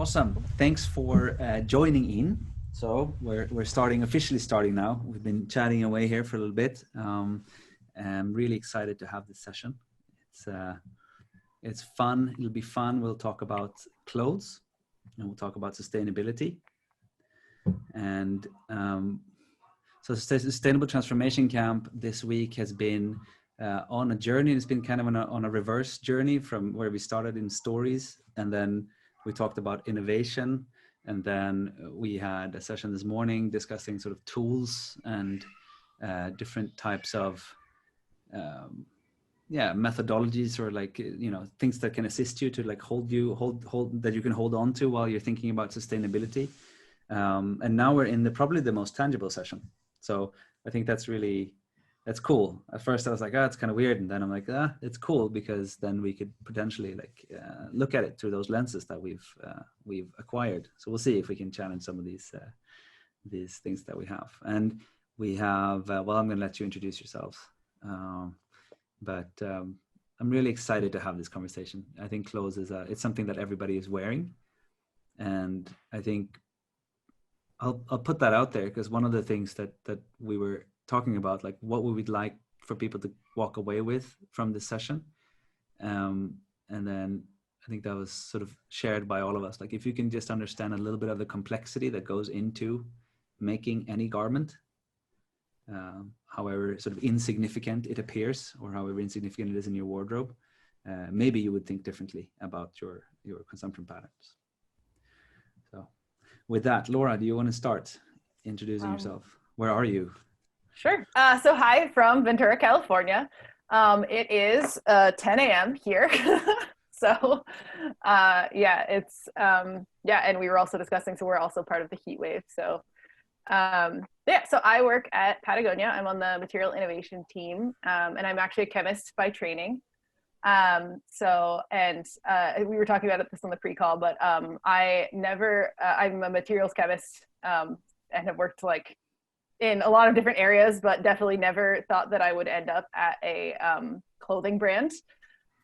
Awesome. Thanks for joining in. So we're officially starting now. We've been chatting away here for a little bit. I'm really excited to have this session. It's fun. It'll be fun. We'll talk about clothes and we'll talk about sustainability. And so Sustainable Transformation Camp this week has been on a journey. It's been kind of on a reverse journey from where we started in stories, and then we talked about innovation, and then we had a session this morning discussing sort of tools and different types of methodologies, or like, you know, things that can assist you to like hold that you can hold on to while you're thinking about sustainability. And now we're in probably the most tangible session. So I think that's cool. At first I was like, it's kind of weird. And then I'm like, it's cool, because then we could potentially like look at it through those lenses that we've acquired. So we'll see if we can challenge some of these things that we have. And we have, I'm going to let you introduce yourselves. But I'm really excited to have this conversation. I think clothes it's something that everybody is wearing. And I think I'll put that out there, because one of the things that we were talking about, like what we would like for people to walk away with from this session. And then I think that was sort of shared by all of us. Like, if you can just understand a little bit of the complexity that goes into making any garment, however sort of insignificant it appears, or however insignificant it is in your wardrobe, maybe you would think differently about your consumption patterns. So with that, Laura, do you want to start introducing yourself? Where are you? Sure. So hi, from Ventura, California. It is 10 a.m. here. So it's and we were also discussing, so we're also part of the heat wave. So so I work at Patagonia. I'm on the material innovation team, and I'm actually a chemist by training. We were talking about this on the pre-call, but I'm a materials chemist, and have worked like in a lot of different areas, but definitely never thought that I would end up at a clothing brand.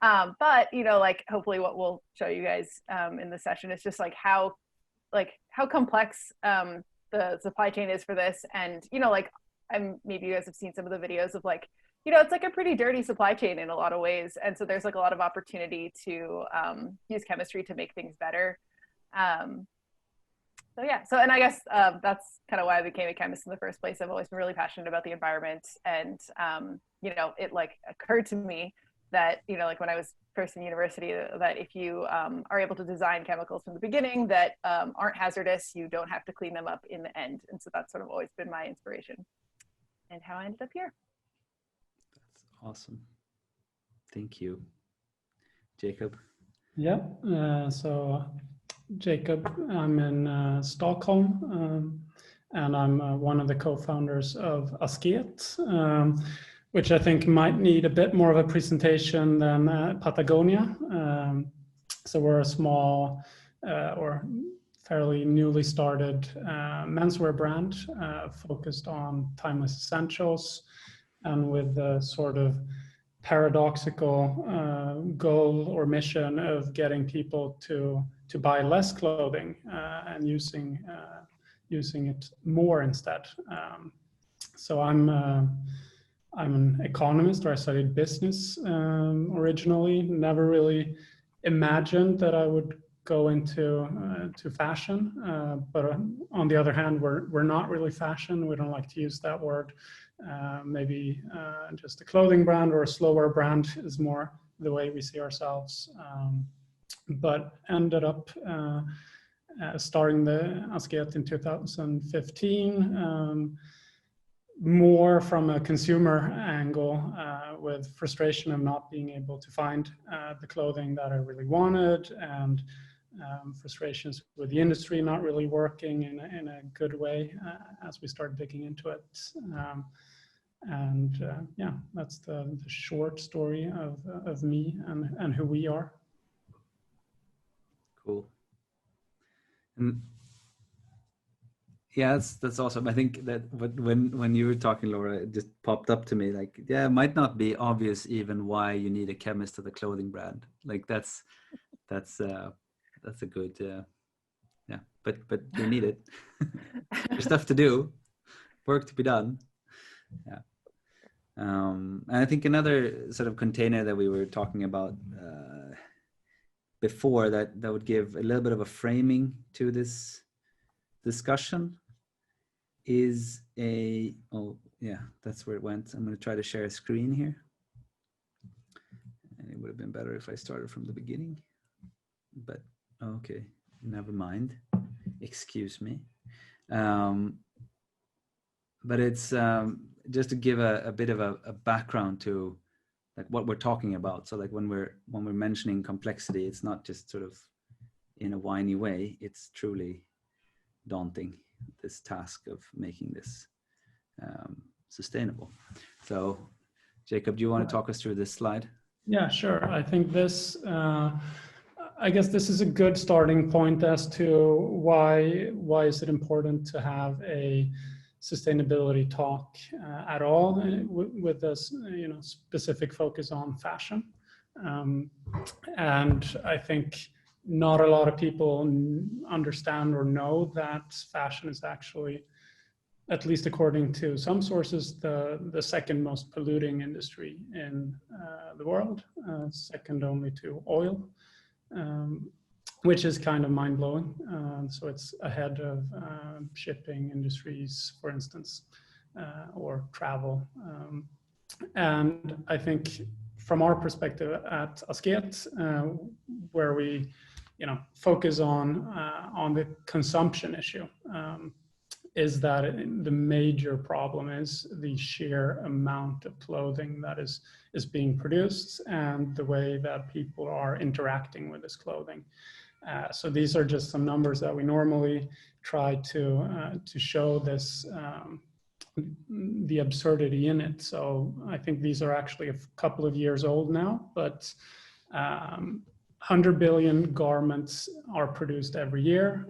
But you know, like hopefully what we'll show you guys in the session is just like how complex the supply chain is for this. And you know, like maybe you guys have seen some of the videos of like, you know, it's like a pretty dirty supply chain in a lot of ways. And so there's like a lot of opportunity to use chemistry to make things better. And I guess that's kind of why I became a chemist in the first place. I've always been really passionate about the environment, and you know, it like occurred to me that, you know, like when I was first in university, that if you are able to design chemicals from the beginning that aren't hazardous, you don't have to clean them up in the end. And so that's sort of always been my inspiration and how I ended up here. That's awesome. Thank you. Jacob? Yeah, so Jacob, I'm in Stockholm, and I'm one of the co-founders of Asket, which I think might need a bit more of a presentation than Patagonia. So we're a small or fairly newly started menswear brand focused on timeless essentials, and with the sort of paradoxical goal or mission of getting people to buy less clothing and using it more instead. So I'm an economist, or I studied business originally. Never really imagined that I would go into to fashion, but on the other hand, we're not really fashion. We don't like to use that word. Maybe just a clothing brand or a slower brand is more the way we see ourselves. But ended up starting the Asket in 2015, more from a consumer angle, with frustration of not being able to find the clothing that I really wanted, and frustrations with the industry not really working in a good way as we started digging into it. That's the short story of me and who we are. Cool. And yeah, that's awesome. I think that when you were talking, Laura, it just popped up to me like, yeah, it might not be obvious even why you need a chemist at a clothing brand. Like that's a good yeah, but we need it. There's stuff to do, work to be done. Yeah. And I think another sort of container that we were talking about before that would give a little bit of a framing to this discussion is that's where it went. I'm going to try to share a screen here. And it would have been better if I started from the beginning, but okay, never mind. Excuse me. But it's just to give a bit of a background to like what we're talking about. So like when we're mentioning complexity, it's not just sort of in a whiny way. It's truly daunting, this task of making this sustainable. So Jacob, do you want to talk us through this slide? Yeah, sure. I think this, I guess this is a good starting point as to why is it important to have a sustainability talk at all with this, specific focus on fashion. And I think not a lot of people understand or know that fashion is actually, at least according to some sources, the second most polluting industry in the world, second only to oil, which is kind of mind-blowing. So it's ahead of shipping industries, for instance, or travel. And I think from our perspective at Asket, where we focus on the consumption issue, is that the major problem is the sheer amount of clothing that is being produced and the way that people are interacting with this clothing. So these are just some numbers that we normally try to show this, the absurdity in it. So I think these are actually a couple of years old now, but 100 billion garments are produced every year,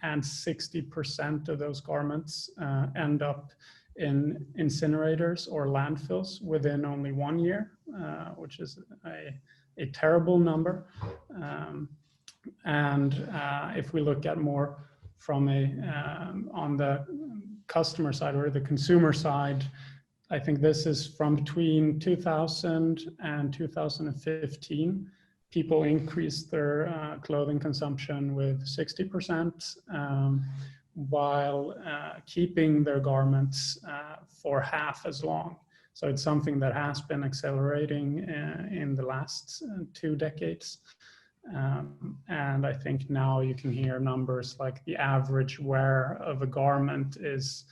and 60% of those garments end up in incinerators or landfills within only 1 year, which is a terrible number. And if we look at more from on the customer side or the consumer side, I think this is from between 2000 and 2015. People increased their clothing consumption with 60%, while keeping their garments for half as long. So it's something that has been accelerating in the last 2 decades. And I think now you can hear numbers like the average wear of a garment is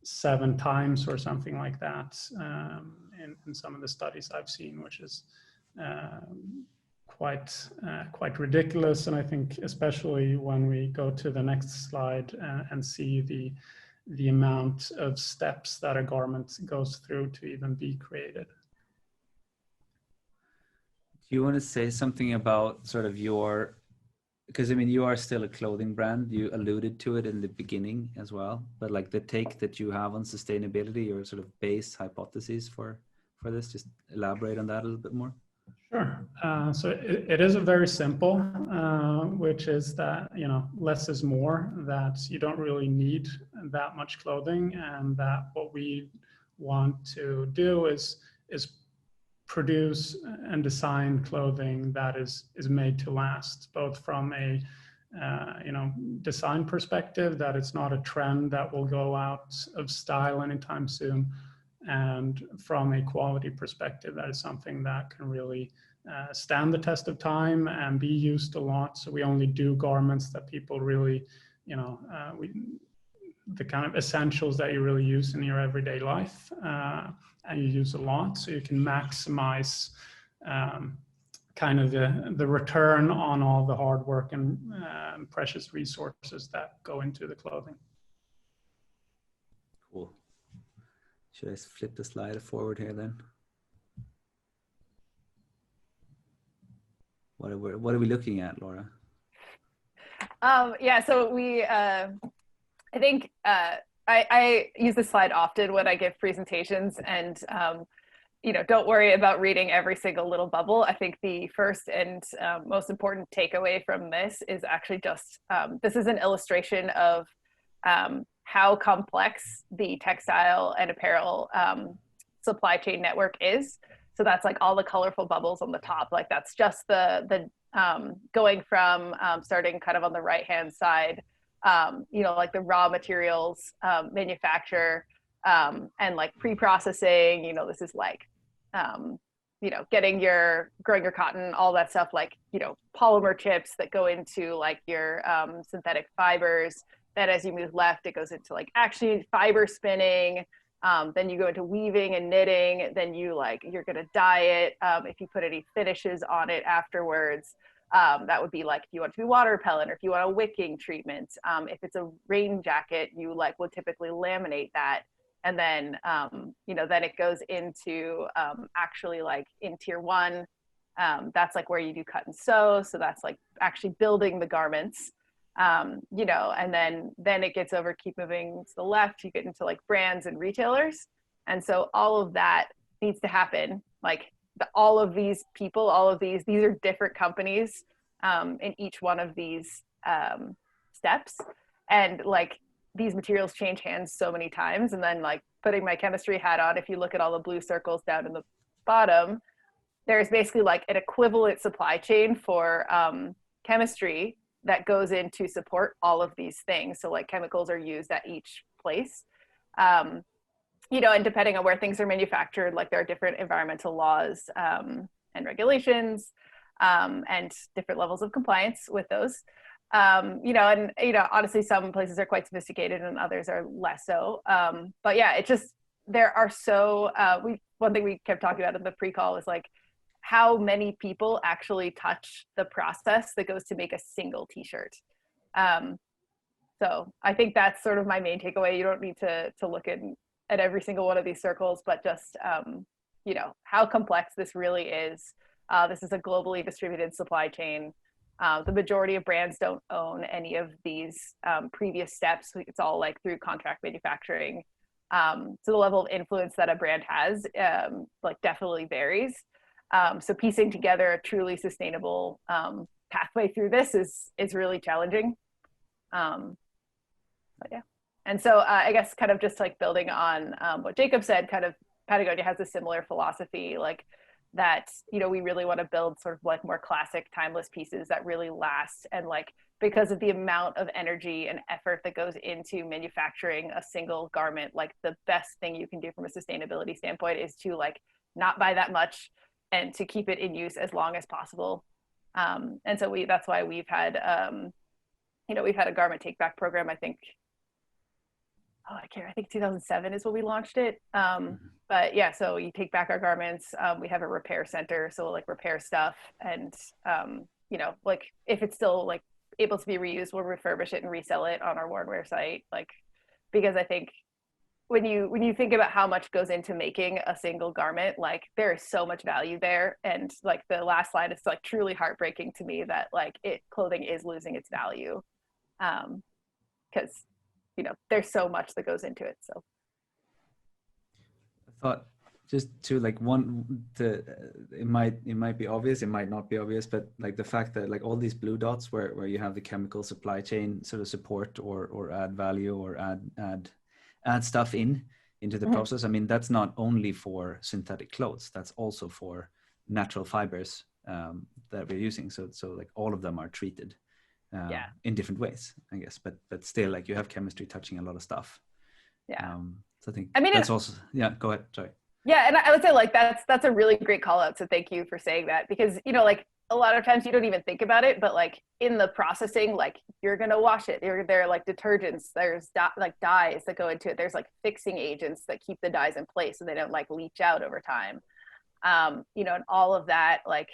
7 times or something like that in some of the studies I've seen, which is quite ridiculous. And I think especially when we go to the next slide and see the amount of steps that a garment goes through to even be created. Do you want to say something about sort of because I mean, you are still a clothing brand. You alluded to it in the beginning as well, but like the take that you have on sustainability, your sort of base hypotheses for this, just elaborate on that a little bit more. Sure. So it is a very simple, which is that, less is more, that you don't really need that much clothing, and that what we want to do is produce and design clothing that is made to last, both from a design perspective, that it's not a trend that will go out of style anytime soon, and from a quality perspective, that is something that can really stand the test of time and be used a lot. So we only do garments that people really, the kind of essentials that you really use in your everyday life, and you use a lot, so you can maximize kind of the return on all the hard work and precious resources that go into the clothing. Cool. Should I flip the slide forward here then? What are we looking at, Laura? Yeah, so we, I think I use this slide often when I give presentations, and don't worry about reading every single little bubble. I think the first and most important takeaway from this is actually just, this is an illustration of how complex the textile and apparel supply chain network is. So that's like all the colorful bubbles on the top. Like that's just the going from starting kind of on the right-hand side, like the raw materials manufacture and like pre-processing, this is like, growing your cotton, all that stuff, like, polymer chips that go into like your synthetic fibers. Then as you move left, it goes into like actually fiber spinning. Then you go into weaving and knitting. Then you're going to dye it. If you put any finishes on it afterwards, that would be like if you want to do water repellent or if you want a wicking treatment. If it's a rain jacket, you would typically laminate that. And then, then it goes into actually like in tier 1, that's like where you do cut and sew. So that's like actually building the garments. And then it gets over, keep moving to the left, you get into like brands and retailers. And so all of that needs to happen. Like all of these people, these are different companies in each one of these steps. And like these materials change hands so many times. And then like putting my chemistry hat on, if you look at all the blue circles down in the bottom, there's basically like an equivalent supply chain for chemistry that goes in to support all of these things. So like chemicals are used at each place, and depending on where things are manufactured, like there are different environmental laws and regulations and different levels of compliance with those. Honestly, some places are quite sophisticated and others are less so. But yeah, it's just, there are one thing we kept talking about in the pre-call is like, how many people actually touch the process that goes to make a single t-shirt. So I think that's sort of my main takeaway. You don't need to look at every single one of these circles, but just, how complex this really is. This is a globally distributed supply chain. The majority of brands don't own any of these previous steps. It's all like through contract manufacturing. So the level of influence that a brand has definitely varies. So piecing together a truly sustainable pathway through this is really challenging. But yeah. And so I guess kind of just like building on what Jacob said, kind of Patagonia has a similar philosophy, like that, we really want to build sort of like more classic timeless pieces that really last. And like, because of the amount of energy and effort that goes into manufacturing a single garment, like the best thing you can do from a sustainability standpoint is to like not buy that much and to keep it in use as long as possible. And so that's why we've had a garment take back program. I think 2007 is when we launched it. But yeah, so you take back our garments. We have a repair center, so like repair stuff, and like if it's still like able to be reused, we'll refurbish it and resell it on our Wornwear site. Like, because I think when you think about how much goes into making a single garment, like there is so much value there. And like the last slide is like truly heartbreaking to me that like clothing is losing its value, because there's so much that goes into it. So I thought just to like it might be obvious, it might not be obvious, but like the fact that like all these blue dots where you have the chemical supply chain sort of support or add value or add stuff into the process. I mean, that's not only for synthetic clothes, that's also for natural fibers that we're using. So like all of them are treated in different ways, I guess, but still like you have chemistry touching a lot of stuff. So I think that's also, go ahead, sorry. Yeah, and I would say like that's a really great call out, so thank you for saying that, because like a lot of times you don't even think about it, but like in the processing, like you're gonna wash it, there are like detergents, there's like dyes that go into it, there's like fixing agents that keep the dyes in place so they don't like leach out over time, and all of that. Like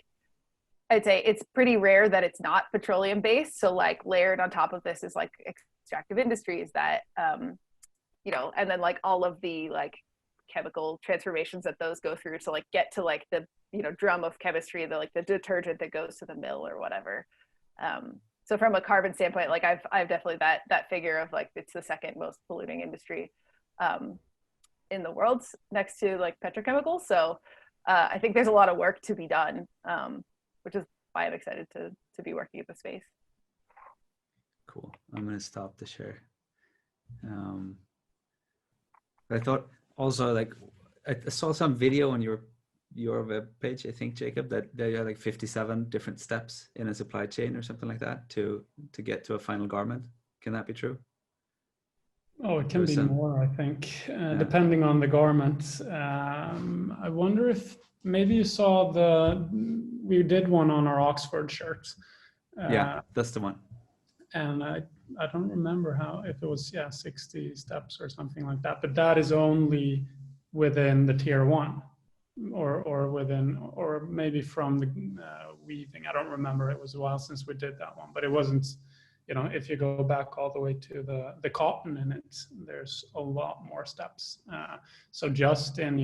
I'd say it's pretty rare that it's not petroleum based, so like layered on top of this is like extractive industries that and then like all of the like chemical transformations that those go through to like get to like the drum of chemistry, the detergent that goes to the mill or whatever. So from a carbon standpoint, like I've definitely that figure of like it's the second most polluting industry in the world next to like petrochemicals. So I think there's a lot of work to be done, which is why I'm excited to be working in the space. Cool. I'm going to stop the share. I thought also, like, I saw some video on your web page, I think, Jacob, that you had like 57 different steps in a supply chain or something like that to get to a final garment. Can that be true? Oh, it can be more, I think, depending on the garment. I wonder if maybe you saw we did one on our Oxford shirts. Yeah, that's the one. And I don't remember if it was 60 steps or something like that, but that is only within the tier 1 or within, or maybe from the weaving. I don't remember. It was a while since we did that one, but it wasn't, if you go back all the way to the cotton in it, there's a lot more steps. So just in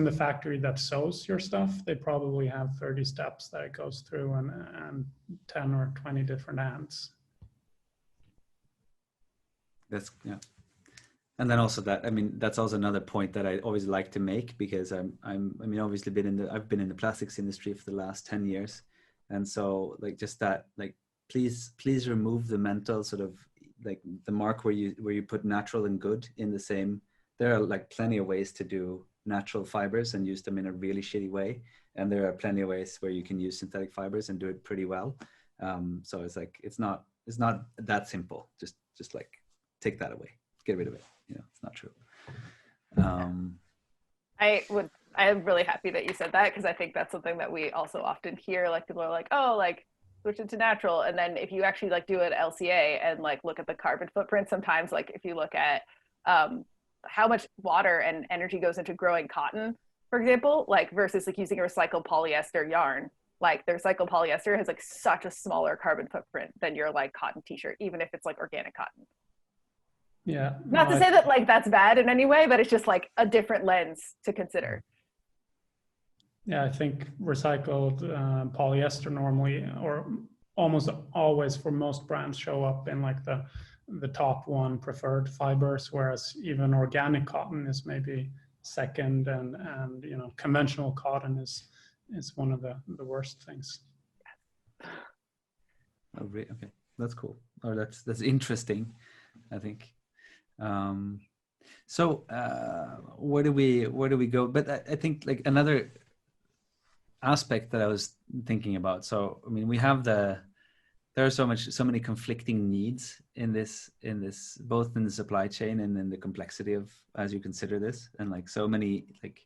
the factory that sews your stuff, they probably have 30 steps that it goes through and 10 or 20 different ants. That's, yeah. And then also that's also another point that I always like to make, because obviously I've been in the plastics industry for the last 10 years. And so like just that, like, please remove the mental sort of like the mark where you put natural and good in the same. There are like plenty of ways to do natural fibers and use them in a really shitty way. And there are plenty of ways where you can use synthetic fibers and do it pretty well. So it's like, it's not that simple. Just like take that away, get rid of it. It's not true. I'm really happy that you said that, because I think that's something that we also often hear. Like people are like, oh, like switch it to natural. And then if you actually like do an LCA and like look at the carbon footprint, sometimes like if you look at how much water and energy goes into growing cotton, for example, like versus like using a recycled polyester yarn, like the recycled polyester has like such a smaller carbon footprint than your like cotton t-shirt, even if it's like organic cotton. Yeah. Not to say that like that's bad in any way, but it's just like a different lens to consider. Yeah, I think recycled polyester normally, or almost always for most brands, show up in like the top 1 preferred fibers, whereas even organic cotton is maybe second, and conventional cotton is one of the worst things. Oh, great. Okay, that's cool. Or that's interesting, I think. So where do we go? But I think like another aspect that I was thinking about. So I mean, there are so many conflicting needs in this, both in the supply chain and in the complexity of, as you consider this, and like so many like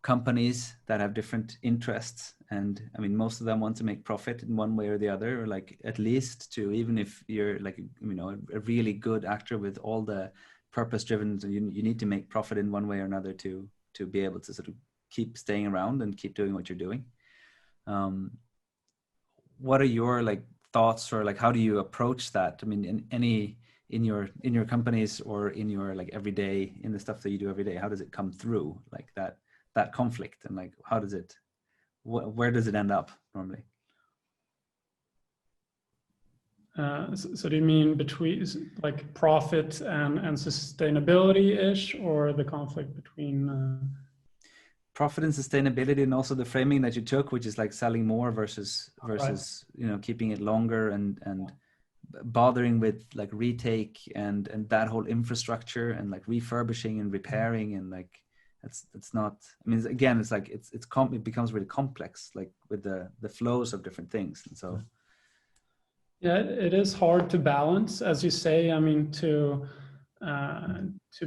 companies that have different interests. And I mean, most of them want to make profit in one way or the other, or like at least to, even if you're like, a really good actor with all the purpose driven, so you need to make profit in one way or another to be able to sort of keep staying around and keep doing what you're doing. What are your like thoughts, or like how do you approach that? I mean, in your companies or in your like everyday, in the stuff that you do every day, how does it come through, like that conflict, and like how does it, where does it end up normally? So do you mean between like profit and sustainability-ish, or the conflict between profit and sustainability, and also the framing that you took, which is like selling more versus right. Keeping it longer and bothering with like retake and that whole infrastructure and like refurbishing and repairing, and like it's not, I mean, again, it's like it becomes really complex, like with the flows of different things. And so yeah, it is hard to balance, as you say. I mean, to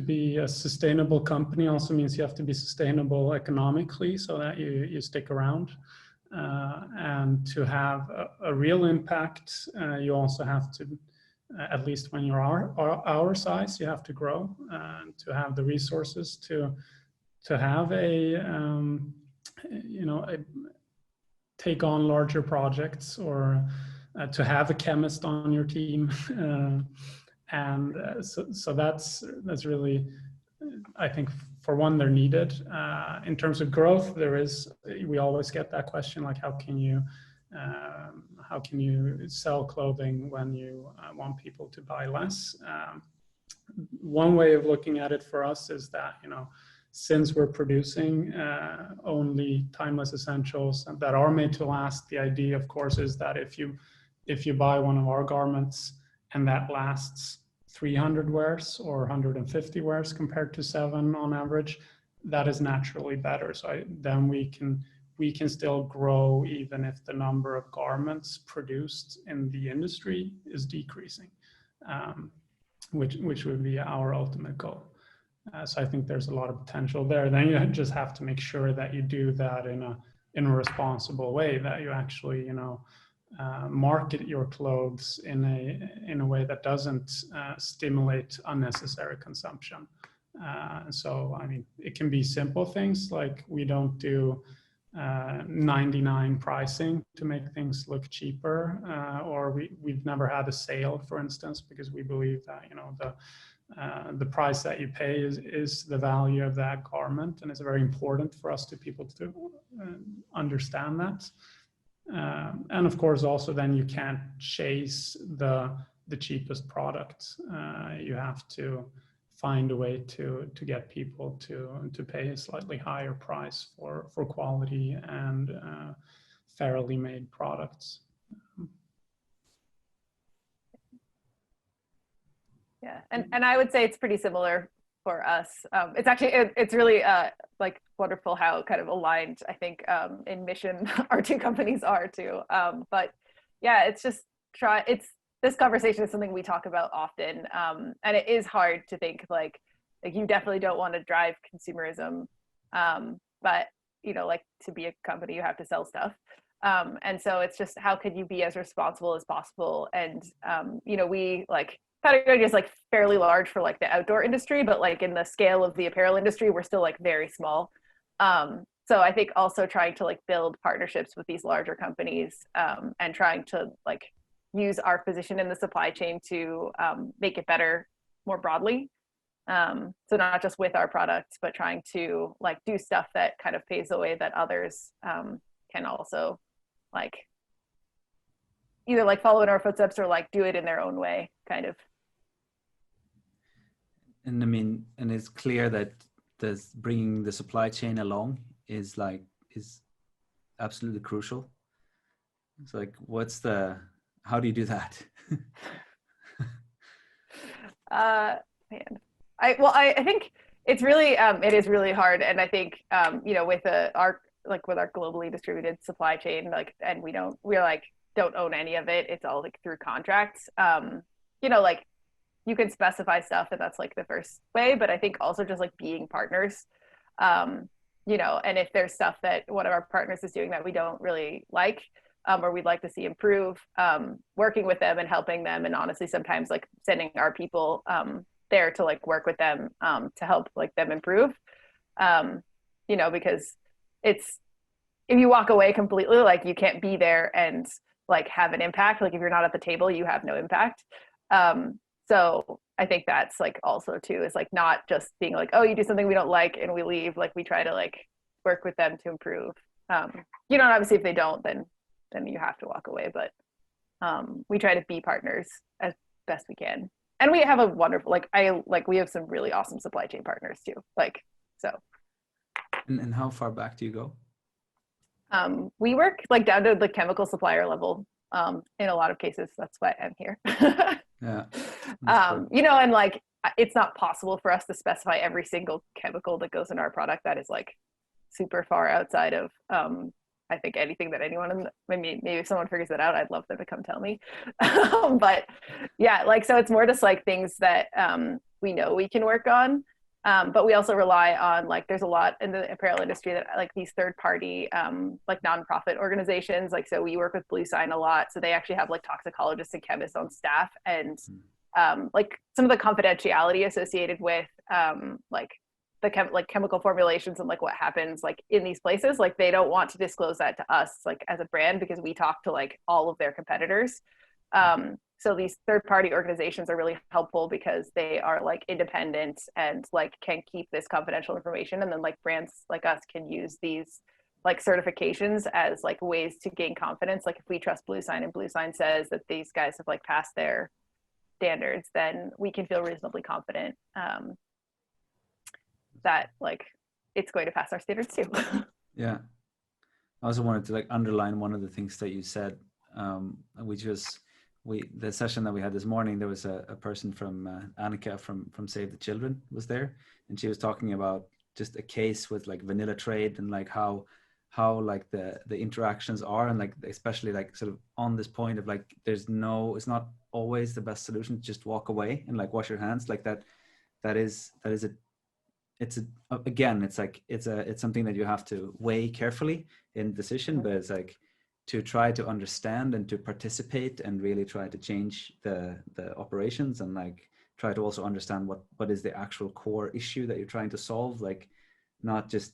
be a sustainable company also means you have to be sustainable economically, so that you stick around. And to have a real impact, you also have to, at least when you're our size, you have to grow, and to have the resources to have take on larger projects, or to have a chemist on your team. So that's really, I think, for one, they're needed. In terms of growth, we always get that question, like how can you sell clothing when you want people to buy less? one way of looking at it for us is that, since we're producing only timeless essentials that are made to last, the idea, of course, is that if you buy one of our garments and that lasts 300 wears or 150 wears compared to 7 on average, that is naturally better. So then we can still grow even if the number of garments produced in the industry is decreasing, which would be our ultimate goal. So I think there's a lot of potential there. Then you just have to make sure that you do that in a responsible way, that you actually, market your clothes in a way that doesn't stimulate unnecessary consumption. So, I mean, it can be simple things like we don't do 99 pricing to make things look cheaper, or we've never had a sale, for instance, because we believe that, the price that you pay is the value of that garment, and it's very important for us to people to understand that. And of course, also then you can't chase the cheapest product. You have to find a way to get people to pay a slightly higher price for quality and fairly made products. Yeah, and I would say it's pretty similar for us. It's actually, it's really like wonderful how kind of aligned, I think, in mission our two companies are too. But yeah, it's just this conversation is something we talk about often. And it is hard to think like you definitely don't want to drive consumerism. But, like to be a company, you have to sell stuff. And so it's just, how could you be as responsible as possible? And, we like, Patagonia is like fairly large for like the outdoor industry, but like in the scale of the apparel industry, we're still like very small. So I think also trying to like build partnerships with these larger companies and trying to like use our position in the supply chain to make it better more broadly. So not just with our products, but trying to like do stuff that kind of paves the way that others can also like either like follow in our footsteps or like do it in their own way, kind of. And I mean, and it's clear that bringing the supply chain along is absolutely crucial. It's like, how do you do that? Man, I think it's really, it is really hard. And I think, with our globally distributed supply chain, like, and we don't own any of it. It's all like through contracts. Like you can specify stuff, and that's like the first way, but I think also just like being partners, and if there's stuff that one of our partners is doing that we don't really like, or we'd like to see improve, working with them and helping them, and honestly sometimes like sending our people there to like work with them to help like them improve, because it's, if you walk away completely, like you can't be there and like have an impact. Like if you're not at the table, you have no impact. So I think that's like also too, is like not just being like, oh, you do something we don't like and we leave. Like we try to like work with them to improve. Obviously if they don't, then you have to walk away. But we try to be partners as best we can. And we have a wonderful, we have some really awesome supply chain partners too. So. And how far back do you go? We work like down to the chemical supplier level in a lot of cases. That's why I'm here. Yeah. And like it's not possible for us to specify every single chemical that goes in our product. That is like super far outside of I think anything that anyone maybe if someone figures that out, I'd love them to come tell me. But yeah, like so it's more just like things that we know we can work on. But we also rely on like there's a lot in the apparel industry that like these third party like nonprofit organizations, like so we work with Blue Sign a lot, so they actually have like toxicologists and chemists on staff, and like some of the confidentiality associated with like the chemical formulations and like what happens like in these places, like they don't want to disclose that to us like as a brand, because we talk to like all of their competitors. So these third-party organizations are really helpful because they are like independent and like can keep this confidential information, and then like brands like us can use these like certifications as like ways to gain confidence. Like if we trust Blue Sign and Blue Sign says that these guys have like passed their standards, then we can feel reasonably confident that like it's going to pass our standards too. Yeah. I also wanted to like underline one of the things that you said, which was the session that we had this morning. There was a person from Annika from Save the Children was there, and she was talking about just a case with like vanilla trade and like how like the interactions are, and like especially like sort of on this point of like it's not always the best solution to just walk away and like wash your hands like that. It's something that you have to weigh carefully in decision, but it's like to try to understand and to participate and really try to change the operations, and like try to also understand what is the actual core issue that you're trying to solve, like not just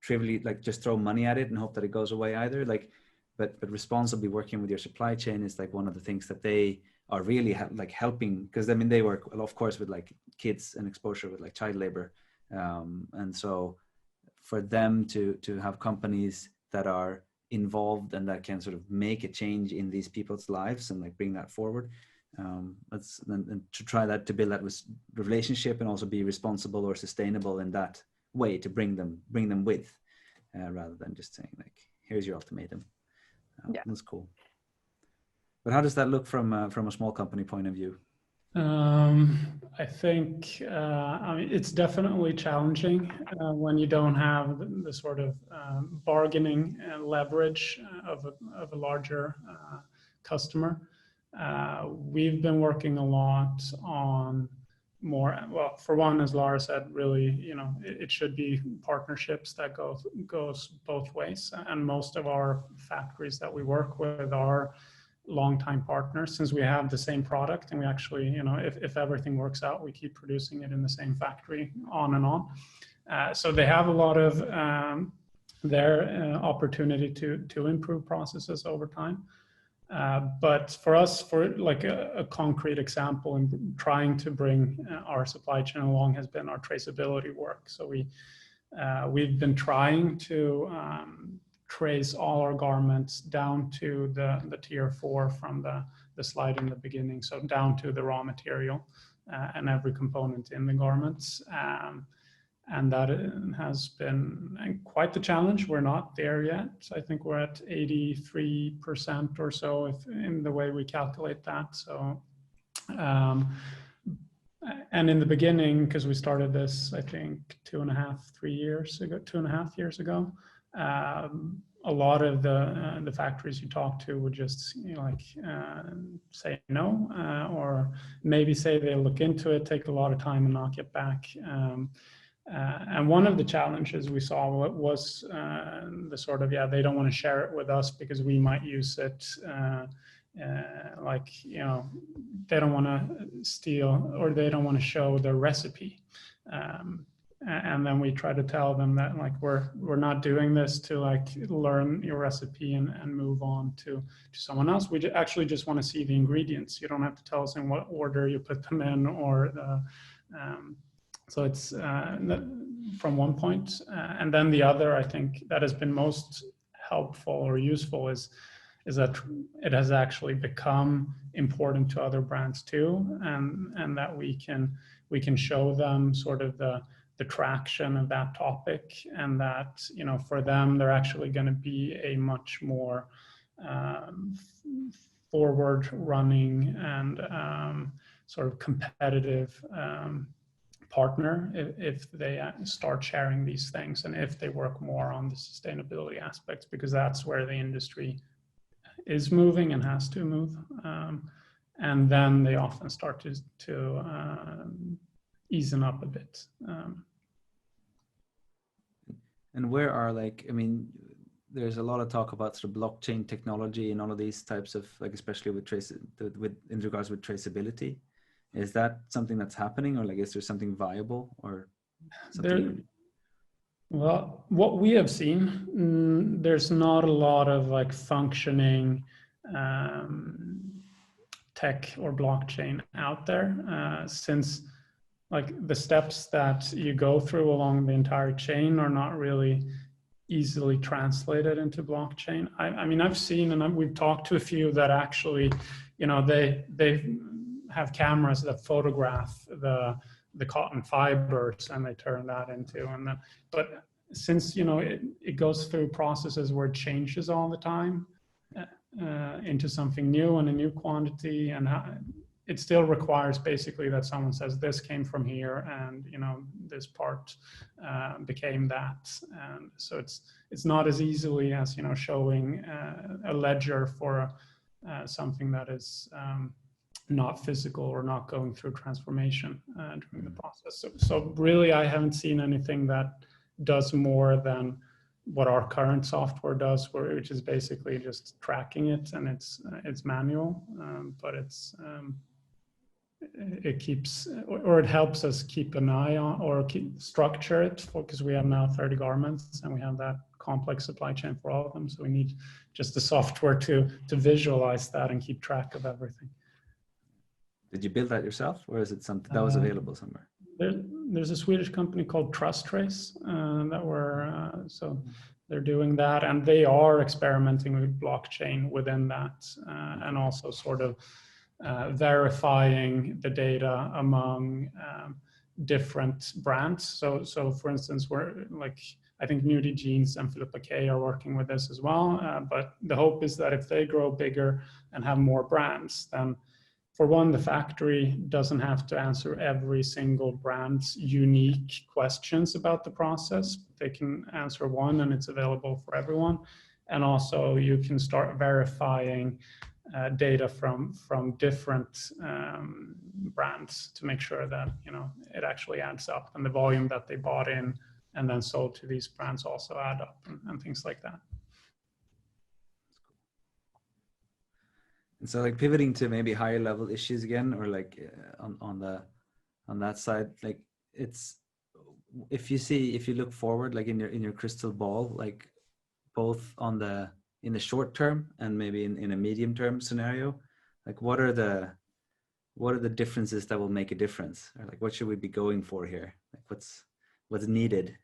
trivially like just throw money at it and hope that it goes away either, like but responsibly working with your supply chain is like one of the things that they are really like helping, because I mean they work of course with like kids and exposure with like child labor. And so for them to have companies that are involved and that can sort of make a change in these people's lives and like bring that forward, and to try that, to build that relationship and also be responsible or sustainable in that way, to bring them with, rather than just saying like, here's your ultimatum. That's cool. But how does that look from a small company point of view? I think I mean, it's definitely challenging when you don't have the sort of bargaining leverage of a larger customer. We've been working a lot on more, well, for one, as Lara said, really, you know, it should be partnerships that goes both ways. And most of our factories that we work with are longtime partners, since we have the same product, and we actually, you know, if everything works out, we keep producing it in the same factory on and on. So they have a lot of their opportunity to improve processes over time. But for us, for like a concrete example in trying to bring our supply chain along has been our traceability work. So we've been trying to trace all our garments down to the tier 4 from the slide in the beginning, so down to the raw material and every component in the garments. And that has been quite the challenge. We're not there yet. I think we're at 83% or so in the way we calculate that. So, and in the beginning, because we started this, I think 2.5 years ago, a lot of the factories you talk to would just, you know, like say no, or maybe say they'll look into it, take a lot of time and not get back. And one of the challenges we saw was the sort of, they don't want to share it with us because we might use it, like, you know, they don't want to steal, or they don't want to show their recipe. And then we try to tell them that like we're not doing this to like learn your recipe and move on to someone else. We actually just want to see the ingredients. You don't have to tell us in what order you put them in, or so it's from one point. And then the other, I think that has been most helpful or useful is that it has actually become important to other brands too, and that we can show them sort of the traction of that topic, and that, you know, for them they're actually going to be a much more forward running and sort of competitive partner if they start sharing these things, and if they work more on the sustainability aspects, because that's where the industry is moving and has to move. And then they often start to easen up a bit. And where are, like, I mean, there's a lot of talk about sort of blockchain technology and all of these types of, like, especially in regards with traceability. Is that something that's happening, or like, is there something viable or something? Well, what we have seen, there's not a lot of like functioning tech or blockchain out there, since like the steps that you go through along the entire chain are not really easily translated into blockchain. I mean, I've seen, and we've talked to a few that actually, you know, they have cameras that photograph the cotton fibers, and they turn that into, and then, but since, you know, it goes through processes where it changes all the time into something new and a new quantity, and it still requires basically that someone says this came from here, and, you know, this part became that. And so it's not as easily as, you know, showing a ledger for something that is not physical or not going through transformation during the process. So really, I haven't seen anything that does more than what our current software does, which is basically just tracking it, and it's manual, but it keeps, or it helps us keep an eye on, or structure it, because we have now 30 garments and we have that complex supply chain for all of them. So we need just the software to visualize that and keep track of everything. Did you build that yourself, or is it something that was available somewhere? There's a Swedish company called Trust Trace that were, so they're doing that, and they are experimenting with blockchain within that, and also sort of verifying the data among different brands. So for instance, we're like, I think Nudie Jeans and Philippa K are working with this as well. But the hope is that if they grow bigger and have more brands, then for one, the factory doesn't have to answer every single brand's unique questions about the process. They can answer one, and it's available for everyone. And also you can start verifying data from different brands to make sure that, you know, it actually adds up, and the volume that they bought in and then sold to these brands also add up, and things like that. And so, like, pivoting to maybe higher level issues again, or like on that side, like, it's, if you look forward, like in your crystal ball, like both in the short term and maybe in a medium term scenario, like what are the differences that will make a difference, or like what should we be going for here? Like what's needed?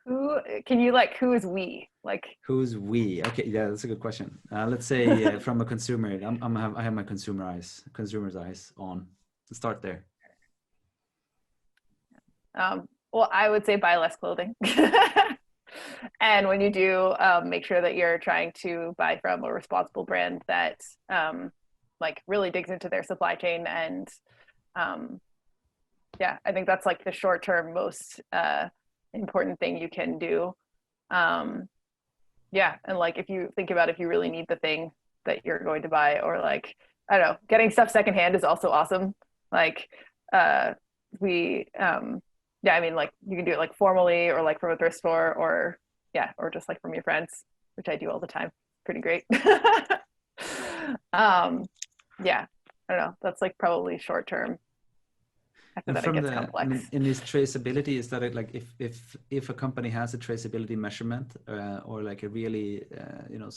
Who is we? Like, who's we? Okay, yeah, that's a good question. Let's say from a consumer, I have my consumer's eyes on. Let's start there. Well, I would say buy less clothing. And when you do, make sure that you're trying to buy from a responsible brand that like really digs into their supply chain. And yeah, I think that's like the short term most important thing you can do. Yeah, and like if you think about if you really need the thing that you're going to buy, or like, I don't know, getting stuff secondhand is also awesome. Like yeah, I mean, like you can do it like formally, or like from a thrift store, or yeah, or just like from your friends, which I do all the time. Pretty great. Yeah, I don't know, that's like probably short term. And from in this traceability, is that it, like if a company has a traceability measurement or like a really you know,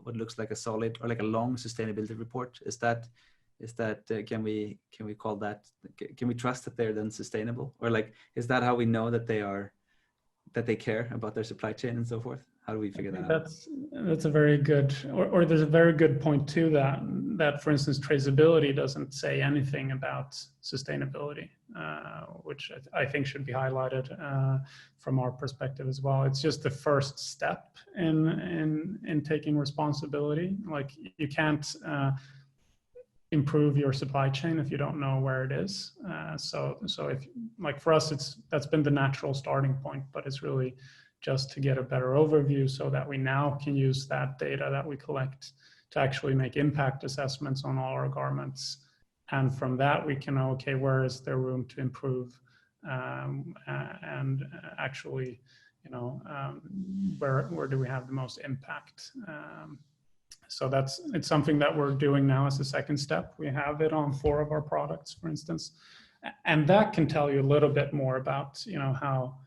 what looks like a solid or like a long sustainability report, is that can we call that, can we trust that they're then sustainable, or like is that how we know that they care about their supply chain and so forth? How do we figure that out? That's a very good, or there's a very good point to that for instance, traceability doesn't say anything about sustainability, which I think should be highlighted from our perspective as well. It's just the first step in taking responsibility. Like you can't improve your supply chain if you don't know where it is. So if, like for us, that's been the natural starting point, but it's really just to get a better overview so that we now can use that data that we collect to actually make impact assessments on all our garments. And from that, we can know, okay, where is there room to improve? And actually, you know, where do we have the most impact? So it's something that we're doing now as a second step. We have it on 4 of our products, for instance. And that can tell you a little bit more about, you know, how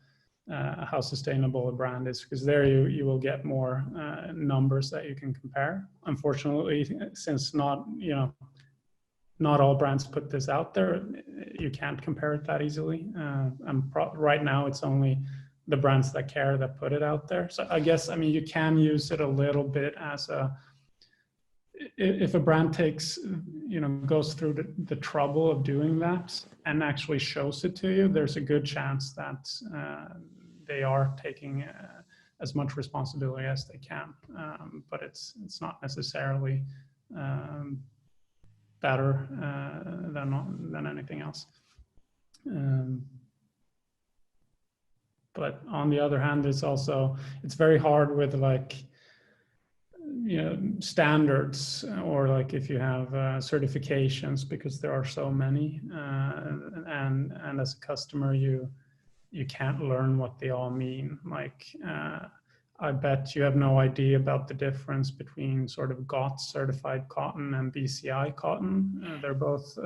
sustainable a brand is, because there you will get more numbers that you can compare. Unfortunately, since not all brands put this out there, you can't compare it that easily. And right now it's only the brands that care that put it out there. So I guess, I mean, you can use it a little bit as if a brand takes, goes through the trouble of doing that and actually shows it to you, there's a good chance that they are taking as much responsibility as they can. But it's not necessarily better than anything else. But on the other hand, it's very hard with like, standards, or like if you have certifications, because there are so many, and as a customer, you can't learn what they all mean. Like, I bet you have no idea about the difference between sort of GOTS certified cotton and BCI cotton. They're both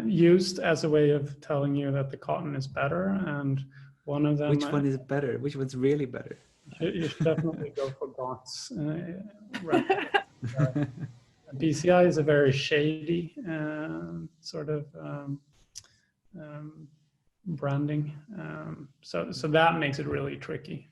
used as a way of telling you that the cotton is better, and one of them. Which one is better? Which one's really better? You should definitely go for GOTS. BCI is a very shady sort of branding, so that makes it really tricky.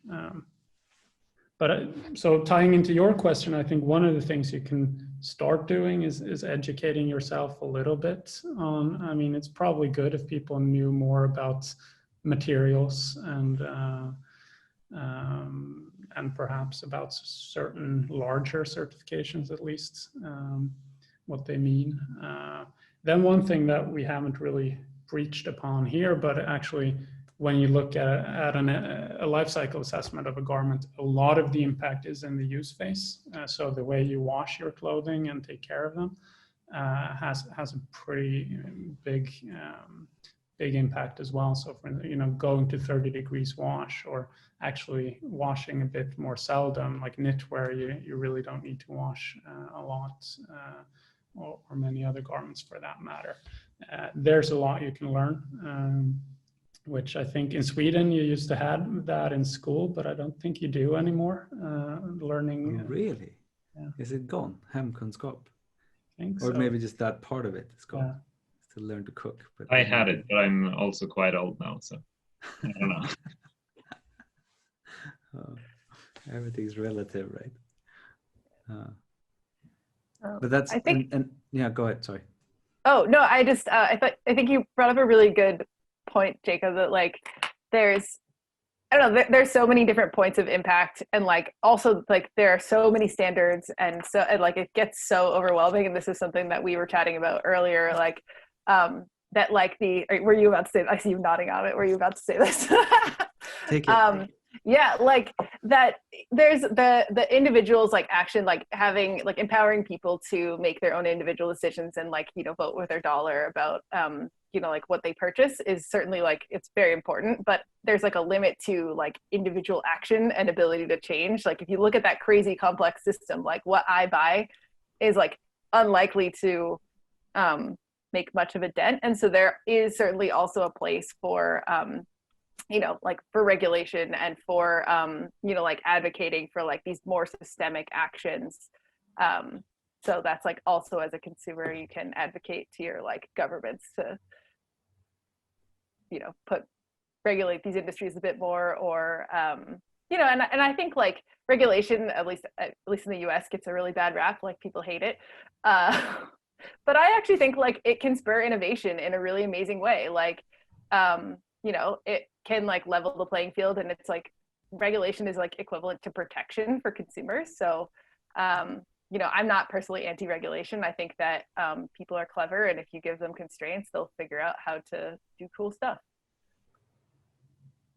So tying into your question, I think one of the things you can start doing is educating yourself a little bit on. I mean, it's probably good if people knew more about materials and perhaps about certain larger certifications, at least, what they mean. Then one thing that we haven't really preached upon here, but actually when you look at a life cycle assessment of a garment, a lot of the impact is in the use phase. So the way you wash your clothing and take care of them has a pretty big impact as well. So for, going to 30 degrees wash, or actually washing a bit more seldom, like knitwear, you really don't need to wash a lot, or many other garments for that matter. There's a lot you can learn, which I think in Sweden you used to have that in school, but I don't think you do anymore. Learning. Oh, really? Yeah. Is it gone? Hemkunskap? I think or so. maybe just that part of it is gone. Yeah. To learn to cook. But I had it, but I'm also quite old now, so I don't know. Everything's relative, right? But that's, I think, and yeah, go ahead. Sorry. Oh no, I think you brought up a really good point, Jacob, that like there's so many different points of impact, and like also like there are so many standards, and like it gets so overwhelming. And this is something that we were chatting about earlier, like that like were you about to say, I see you nodding on it, were you about to say this? Take it. Yeah, like that there's the individuals like action, like having like empowering people to make their own individual decisions and like, vote with their dollar about, like what they purchase is certainly like, it's very important, but there's like a limit to like individual action and ability to change. Like if you look at that crazy complex system, like what I buy is like unlikely to make much of a dent. And so there is certainly also a place for, like for regulation and for, like advocating for like these more systemic actions. So that's like also as a consumer, you can advocate to your like governments to, regulate these industries a bit more, or, and I think like regulation, at least in the US, gets a really bad rap, like people hate it. But I actually think like it can spur innovation in a really amazing way. Like, it can like level the playing field, and it's like regulation is like equivalent to protection for consumers. So, I'm not personally anti-regulation. I think that people are clever, and if you give them constraints, they'll figure out how to do cool stuff.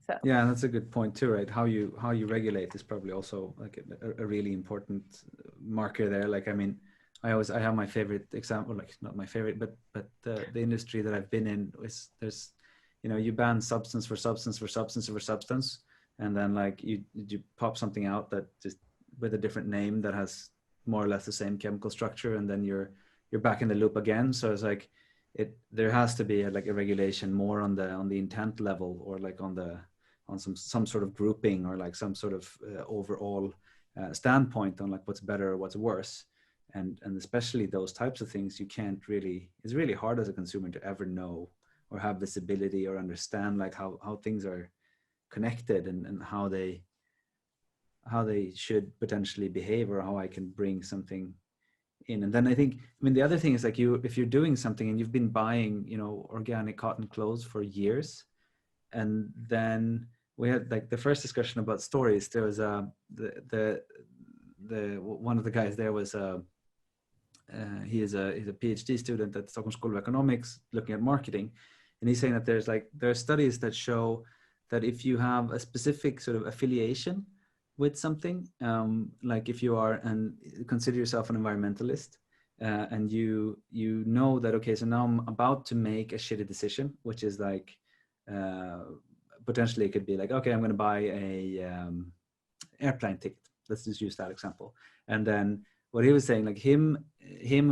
So. Yeah, that's a good point too, right? How you regulate is probably also like a really important marker there. Like, I mean, I have my favorite example, like not my favorite, but the industry that I've been in is there's, you ban substance for substance for substance for substance, and then like you pop something out that just with a different name that has more or less the same chemical structure, and then you're back in the loop again. So it's like there has to be like a regulation more on the intent level, or like on some sort of grouping, or like some sort of overall standpoint on like what's better or what's worse. And especially those types of things, it's really hard as a consumer to ever know or have visibility or understand like how things are connected and how they, they should potentially behave, or how I can bring something in. And then I think, I mean, the other thing is like if you're doing something and you've been buying, you know, organic cotton clothes for years, and then we had like the first discussion about stories. There was the one of the guys there was he's a PhD student at Stockholm School of Economics looking at marketing, and he's saying that there are studies that show that if you have a specific sort of affiliation with something, like if you are and consider yourself an environmentalist, and you know that, okay, so now I'm about to make a shitty decision, which is like potentially it could be like, okay, I'm going to buy a airplane ticket. Let's just use that example. And then what he was saying, like him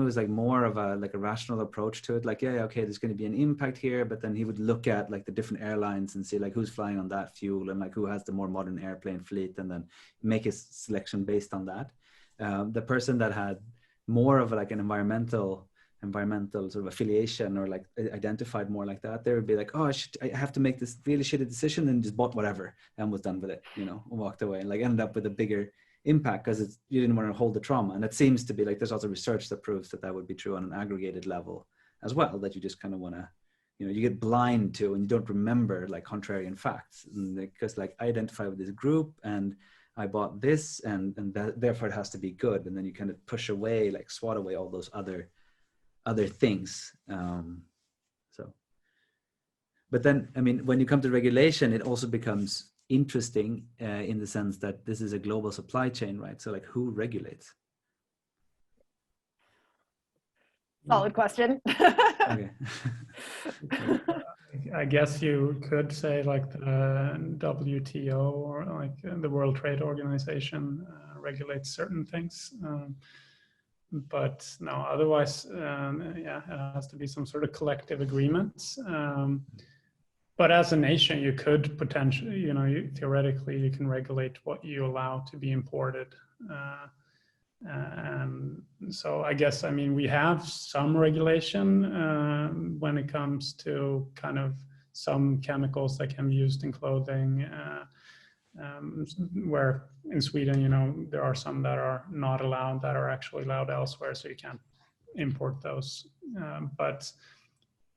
was like more of a like a rational approach to it, like, yeah, okay, there's going to be an impact here, but then he would look at like the different airlines and see like who's flying on that fuel and like who has the more modern airplane fleet, and then make his selection based on that. The person that had more of like an environmental sort of affiliation, or like identified more like that, they would be like, oh, I have to make this really shitty decision, and just bought whatever and was done with it, you know, and walked away, and like ended up with a bigger impact because you didn't want to hold the trauma. And it seems to be like there's also research that proves that would be true on an aggregated level as well, that you just kind of want to, you know, you get blind to and you don't remember like contrarian facts, because like I identify with this group and I bought this, and that, therefore it has to be good, and then you kind of push away, like swat away all those other things. So, but then, I mean, when you come to regulation, it also becomes interesting in the sense that this is a global supply chain, right? So like who regulates? Solid question. Okay. I guess you could say like the WTO or like the World Trade Organization regulates certain things. But no, otherwise, yeah, it has to be some sort of collective agreement. But as a nation, you could potentially, you know, theoretically, you can regulate what you allow to be imported. And so I guess, I mean, we have some regulation when it comes to kind of some chemicals that can be used in clothing, where in Sweden, you know, there are some that are not allowed that are actually allowed elsewhere, so you can't import those. But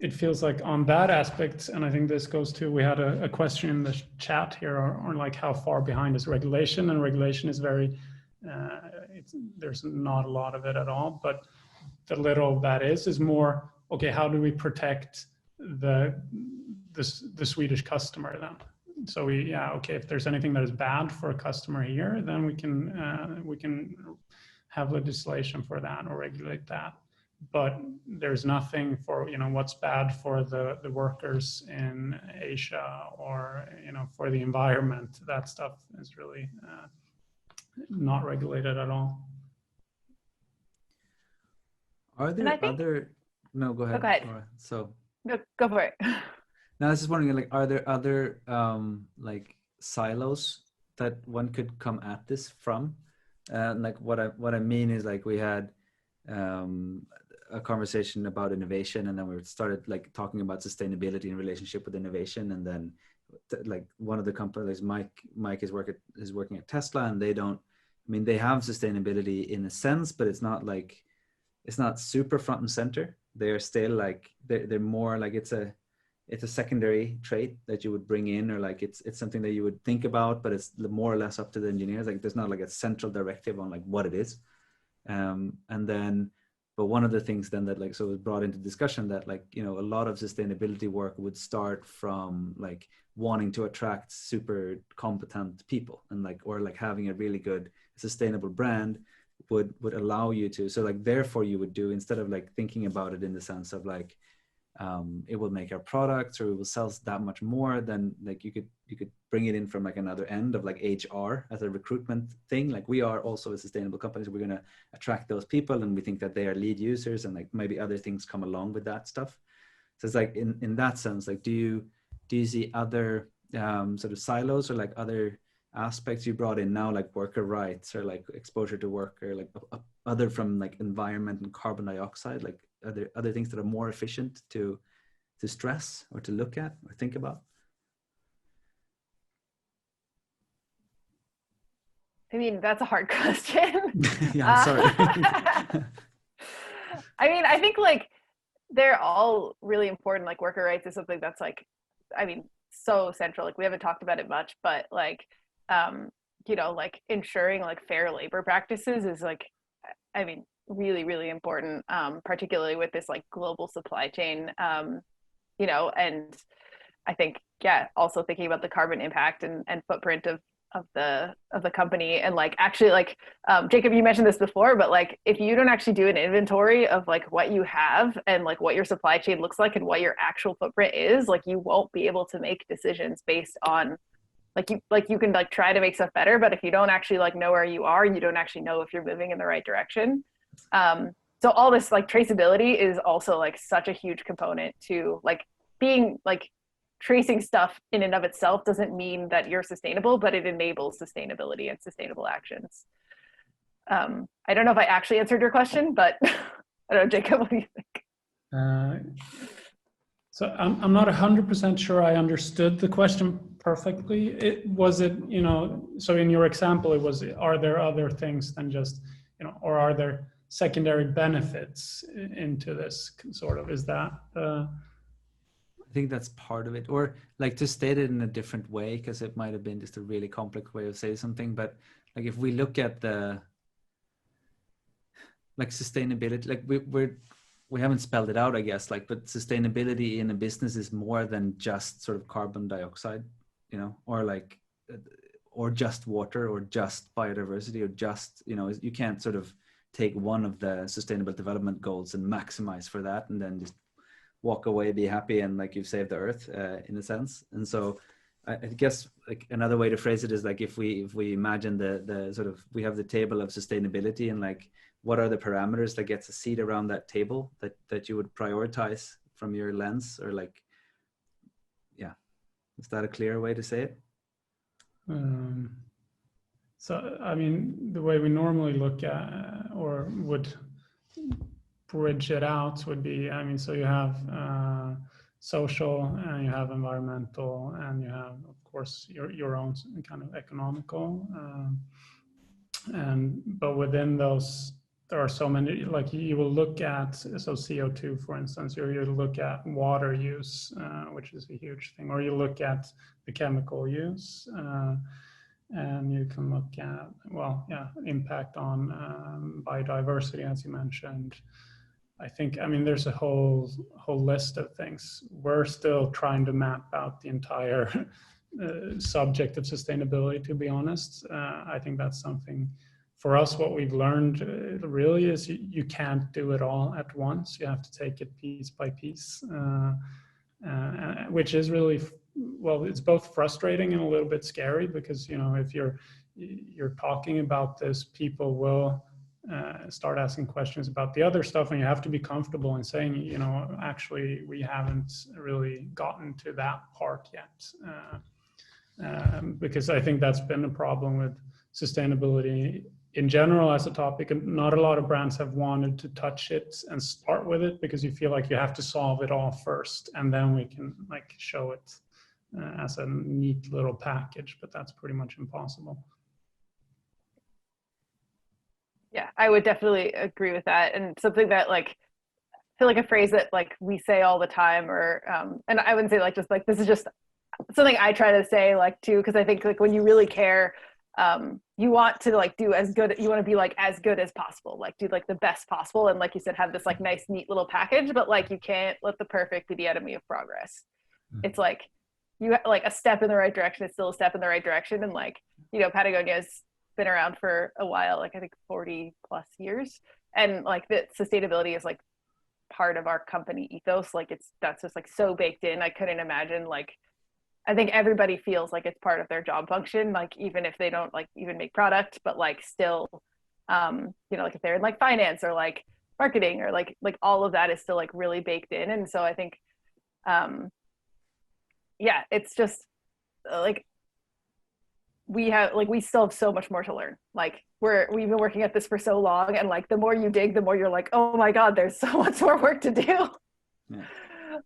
it feels like on that aspect, and I think this goes to, we had a question in the chat here on like how far behind is regulation, and regulation is very, there's not a lot of it at all, but the little that is more, okay, how do we protect the Swedish customer then? So we, yeah, okay, if there's anything that is bad for a customer here, then we can have legislation for that or regulate that. But there's nothing for, you know, what's bad for the workers in Asia, or, you know, for the environment. That stuff is really not regulated at all. Are there other? No, go ahead. Go ahead. So Go for it. now I was just wondering, like, are there other like silos that one could come at this from? Like what I mean is, like, we had a conversation about innovation, and then we started like talking about sustainability in relationship with innovation, and then like one of the companies, Mike is working at Tesla, and they don't, I mean, they have sustainability in a sense, but it's not super front and center. They're still like, they're more like, it's a secondary trait that you would bring in, or like it's something that you would think about, but it's more or less up to the engineers. Like there's not like a central directive on like what it is. And then, but one of the things then that like, so it was brought into discussion that, like, you know, a lot of sustainability work would start from like wanting to attract super competent people, and like, or like having a really good sustainable brand would allow you to, so like, therefore you would do, instead of like thinking about it in the sense of like, it will make our products, or it will sell that much more, then like you could bring it in from like another end of like HR as a recruitment thing. Like, we are also a sustainable company, so we're going to attract those people, and we think that they are lead users, and like maybe other things come along with that stuff. So it's like, in that sense, like, do you see other sort of silos, or like other aspects you brought in now, like worker rights, or like exposure to worker, like other from like environment and carbon dioxide, like other things that are more efficient to stress or to look at or think about? mean, that's a hard question. Yeah, I'm sorry. I mean, I think like they're all really important. Like worker rights is something that's like, I mean, so central. Like we haven't talked about it much, but like, you know, like ensuring like fair labor practices is like, I mean, really, really important, particularly with this like global supply chain, you know, and I think, yeah, also thinking about the carbon impact and footprint of the company. And like actually like Jacob, you mentioned this before, but like if you don't actually do an inventory of like what you have and like what your supply chain looks like and what your actual footprint is, like you won't be able to make decisions based on like you can like try to make stuff better, but if you don't actually like know where you are, you don't actually know if you're moving in the right direction. So all this like traceability is also like such a huge component to like being like tracing stuff in and of itself doesn't mean that you're sustainable, but it enables sustainability and sustainable actions. I don't know if I actually answered your question, but I don't know, Jacob, what do you think? So I'm not 100% sure I understood the question perfectly. Was it, you know, so in your example, it was, are there other things than just, you know, or are there secondary benefits into this sort of, is that I think that's part of it, or like to state it in a different way, because it might have been just a really complex way of saying something. But like if we look at the like sustainability, like we haven't spelled it out, I guess, like, but sustainability in a business is more than just sort of carbon dioxide, you know, or like, or just water, or just biodiversity, or just, you know, you can't sort of take one of the sustainable development goals and maximize for that and then just walk away, be happy, and like you've saved the earth in a sense. And so I guess like another way to phrase it is like if we imagine the sort of, we have the table of sustainability, and like what are the parameters that gets a seat around that table that you would prioritize from your lens, or like, yeah, is that a clear way to say it? So I mean, the way we normally look at or would bridge it out would be, I mean, so you have social, and you have environmental, and you have, of course, your own kind of economical, but within those there are so many, like you will look at, so CO2 for instance, or you look at water use, which is a huge thing, or you look at the chemical use, and you can look at, well, yeah, impact on biodiversity, as you mentioned. I think, I mean, there's a whole list of things. We're still trying to map out the entire subject of sustainability, to be honest. I think that's something, for us, what we've learned really is you can't do it all at once. You have to take it piece by piece, which is really, well, it's both frustrating and a little bit scary, because, you know, if you're talking about this, people will start asking questions about the other stuff, and you have to be comfortable in saying, you know, actually we haven't really gotten to that part yet, because I think that's been a problem with sustainability in general as a topic, and not a lot of brands have wanted to touch it and start with it, because you feel like you have to solve it all first, and then we can like show it as a neat little package, but that's pretty much impossible. Yeah, I would definitely agree with that. And something that like, I feel like a phrase that like we say all the time, or, and I wouldn't say like, just like, this is just something I try to say like too, because I think like when you really care, you want to like do as good, you want to be like as good as possible, like do like the best possible. And like you said, have this like nice, neat little package, but like you can't let the perfect be the enemy of progress. It's like, you like a step in the right direction is still a step in the right direction. And like, you know, Patagonia's been around for a while, like I think 40 plus years, and like that sustainability is like part of our company ethos. Like that's just like so baked in. I couldn't imagine, like I think everybody feels like it's part of their job function, like even if they don't like even make product, but like still, you know, like if they're in like finance or like marketing or like all of that is still like really baked in. And so I think yeah, it's just like we still have so much more to learn. Like we've been working at this for so long, and like the more you dig, the more you're like, oh my God, there's so much more work to do. Yeah.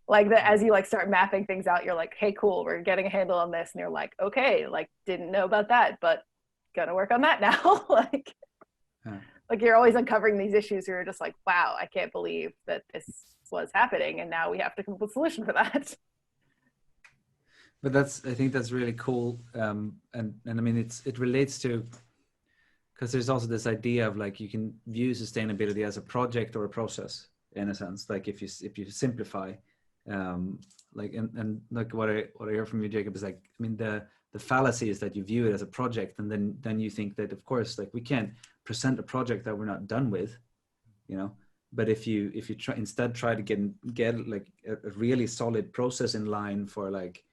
Like that, as you like start mapping things out, you're like, hey, cool, we're getting a handle on this, and you're like, okay, like didn't know about that, but gonna work on that now. Like, like you're always uncovering these issues where you're just like, wow, I can't believe that this was happening, and now we have to come up with a solution for that. But I think that's really cool. And I mean, it relates to, because there's also this idea of like, you can view sustainability as a project or a process in a sense. Like if you simplify, like, and like what I hear from you, Jacob, is like, I mean, the fallacy is that you view it as a project, and then you think that, of course, like we can't present a project that we're not done with, you know. But if you try to get like a really solid process in line for like,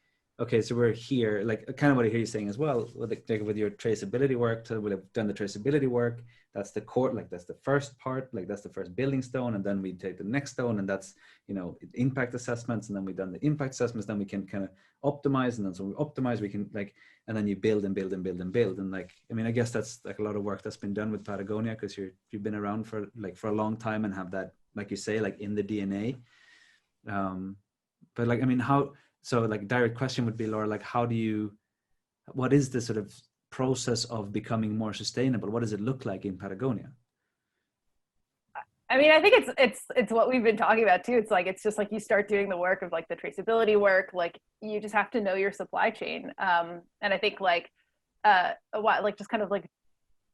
okay, so we're here, like kind of what I hear you saying as well, with your traceability work, so we'll have done the traceability work. That's the core, like that's the first part, like that's the first building stone, and then we take the next stone, and that's, you know, impact assessments, and then we've done the impact assessments, then we can kind of optimize, and then so we optimize, we can like, and then you build and build and build and build, and like, I mean, I guess that's like a lot of work that's been done with Patagonia, because you've been around for a long time and have that, like you say, like in the DNA. But like, I mean, so like direct question would be, Laura, like what is the sort of process of becoming more sustainable? What does it look like in Patagonia? I mean, I think it's what we've been talking about too. It's like, it's just like you start doing the work of like the traceability work, like you just have to know your supply chain. And I think like just kind of like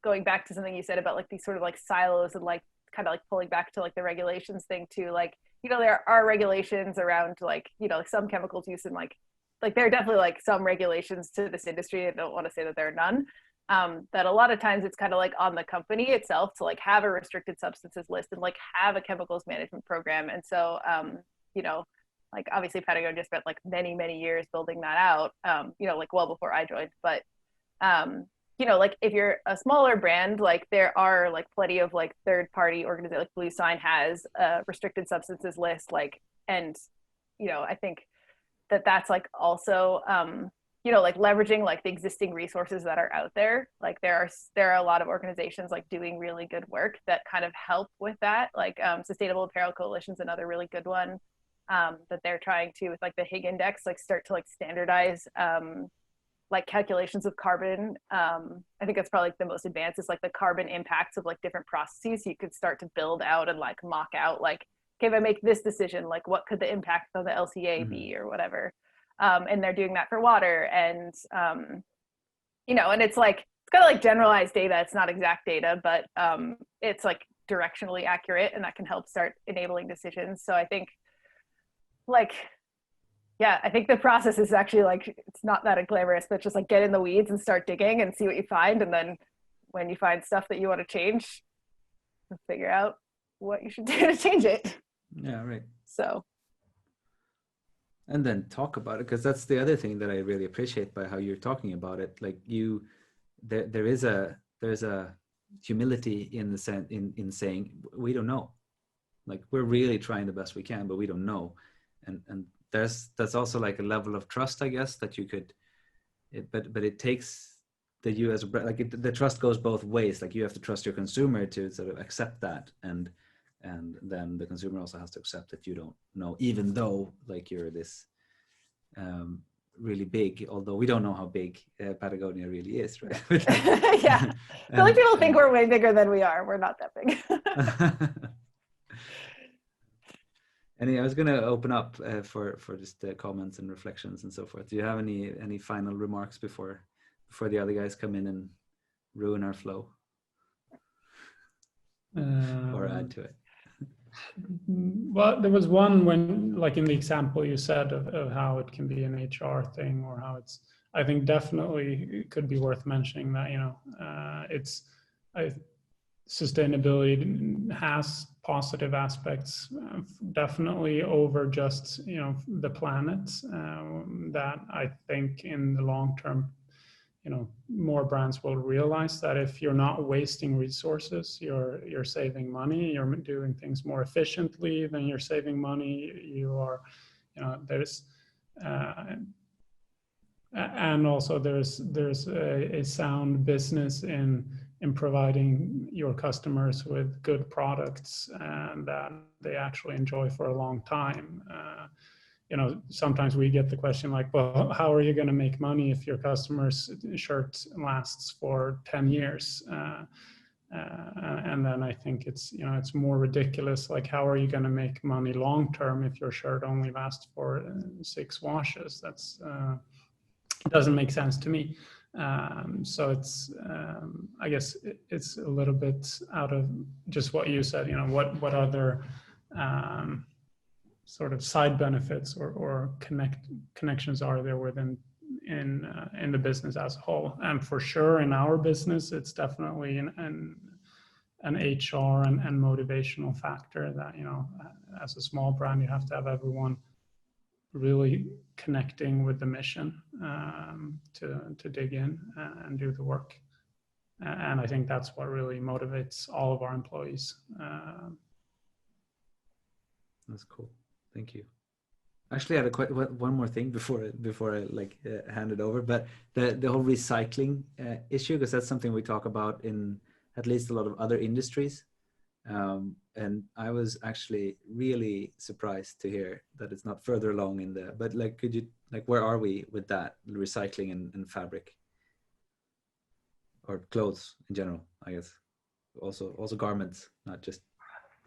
going back to something you said about like these sort of like silos, and like kind of like pulling back to like the regulations thing too, like, you know, there are regulations around like, you know, like some chemicals use, and like there are definitely like some regulations to this industry. I don't want to say that there are none. That a lot of times it's kind of like on the company itself to like have a restricted substances list and like have a chemicals management program. And so, you know, like obviously Patagonia spent like many years building that out, you know, like well before I joined. But, you know, like if you're a smaller brand, like there are like plenty of like third party organizations, like Blue Sign has a restricted substances list, like, and, you know, I think that's like also, you know, like leveraging like the existing resources that are out there. Like there are a lot of organizations like doing really good work that kind of help with that. Like Sustainable Apparel Coalition's another really good one that they're trying to, with like the Higg Index, like start to like standardize like calculations of carbon. I think that's probably like the most advanced, is like the carbon impacts of like different processes. You could start to build out and like mock out like, okay, if I make this decision, like what could the impact on the LCA be or whatever. And they're doing that for water, and you know, and it's like, it's kind of like generalized data. It's not exact data, but it's like directionally accurate, and that can help start enabling decisions. So I think like, yeah, I think the process is actually like, it's not that glamorous, but just like get in the weeds and start digging and see what you find. And then when you find stuff that you want to change, figure out what you should do to change it. Yeah, right. So. And then talk about it, because that's the other thing that I really appreciate by how you're talking about it. Like there's a humility in the sense in saying we don't know. Like we're really trying the best we can, but we don't know. And that's also like a level of trust, I guess, that you could. But it takes that you as a like the trust goes both ways. Like you have to trust your consumer to sort of accept that, and then the consumer also has to accept that you don't know, even though like you're this really big, although we don't know how big Patagonia really is, right? Yeah, I feel like people think we're way bigger than we are. We're not that big. I was going to open up for just comments and reflections and so forth. Do you have any final remarks before the other guys come in and ruin our flow or add to it? Well, there was one when, like in the example you said of how it can be an HR thing, or how it's, I think definitely it could be worth mentioning that, you know, sustainability has positive aspects, definitely over just, you know, the planet, that I think in the long term, you know, more brands will realize that if you're not wasting resources, you're saving money, you're doing things more efficiently, then you're saving money, you are, you know, there's, and also there's a sound business in providing your customers with good products and that they actually enjoy for a long time. you know, sometimes we get the question like, well, how are you going to make money if your customer's shirt lasts for 10 years? And then I think it's, you know, it's more ridiculous. Like, how are you going to make money long term if your shirt only lasts for 6 washes? That's doesn't make sense to me. So it's, I guess it's a little bit out of just what you said. You know, what other sort of side benefits or connections are there within in the business as a whole? And for sure, in our business, it's definitely an HR and motivational factor that, you know, as a small brand, you have to have everyone really connecting with the mission to dig in and do the work. And I think that's what really motivates all of our employees. That's cool. Thank you. Actually, I had one more thing before I like hand it over, but the whole recycling issue, because that's something we talk about in at least a lot of other industries. And I was actually really surprised to hear that it's not further along in the, but like, could you, like, where are we with that recycling and fabric or clothes in general, I guess, also garments, not just.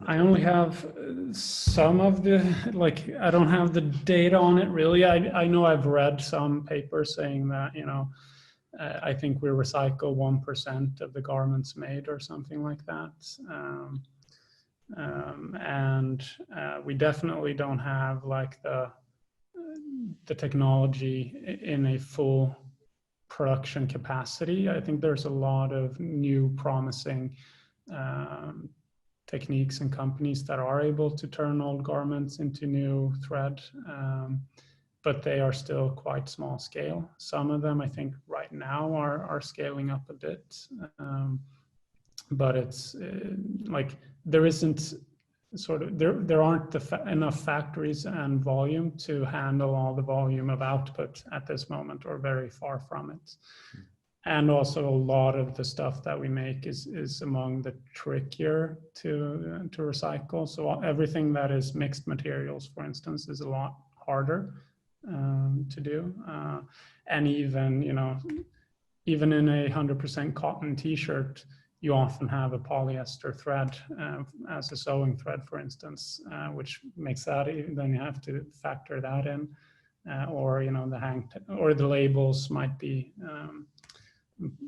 I only have some of the, like, I don't have the data on it really. I know I've read some papers saying that, you know, I think we recycle 1% of the garments made or something like that. And we definitely don't have like the technology in a full production capacity. I think there's a lot of new promising techniques and companies that are able to turn old garments into new thread, but they are still quite small scale. Some of them, I think, right now are scaling up a bit, but it's like there isn't sort of there aren't enough factories and volume to handle all the volume of output at this moment, or very far from it. And also a lot of the stuff that we make is among the trickier to recycle. So everything that is mixed materials, for instance, is a lot harder to do. And even, you know, even in a 100% cotton t-shirt, you often have a polyester thread as a sewing thread, for instance, which makes that, then you have to factor that in, or, you know, or the labels might be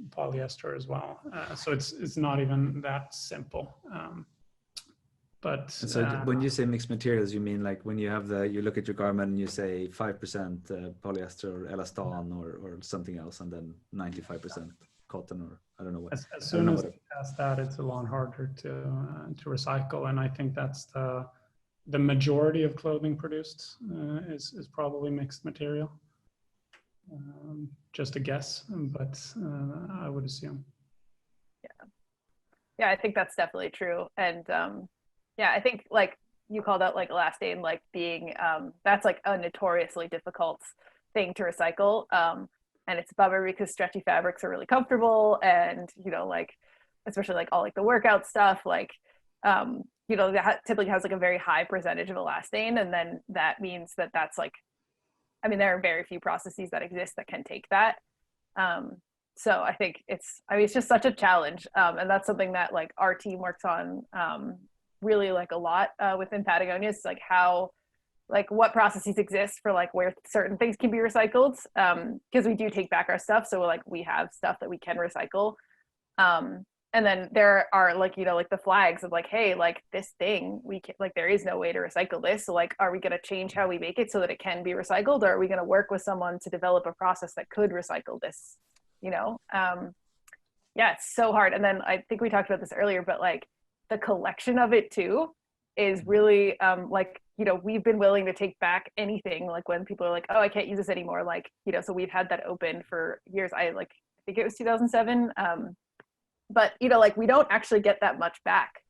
polyester as well. So it's not even that simple. But so when you say mixed materials, you mean like when you have you look at your garment and you say 5% polyester or elaston or something else, and then 95% cotton, or I don't know what. As soon as it has that, it's a lot harder to recycle. And I think that's the majority of clothing produced is probably mixed material. Just a guess, but I would assume. Yeah, I think that's definitely true. And yeah, I think like you called out like elastane, like being that's like a notoriously difficult thing to recycle. And it's a bummer because stretchy fabrics are really comfortable, and, you know, like especially like all like the workout stuff, like you know, that typically has like a very high percentage of elastane, and then that means that that's like, I mean, there are very few processes that exist that can take that. So I think it's just such a challenge. And that's something that like our team works on really like a lot within Patagonia, is like how, like what processes exist for like where certain things can be recycled. Because we do take back our stuff. So like we have stuff that we can recycle. And then there are like, you know, like the flags of like, hey, like this thing, we can, like, there is no way to recycle this. So like, are we going to change how we make it so that it can be recycled? Or are we going to work with someone to develop a process that could recycle this, you know? Yeah, it's so hard. And then I think we talked about this earlier, but like the collection of it too is really like, you know, we've been willing to take back anything. Like when people are like, oh, I can't use this anymore. Like, you know, so we've had that open for years. I think it was 2007. But, you know, like we don't actually get that much back.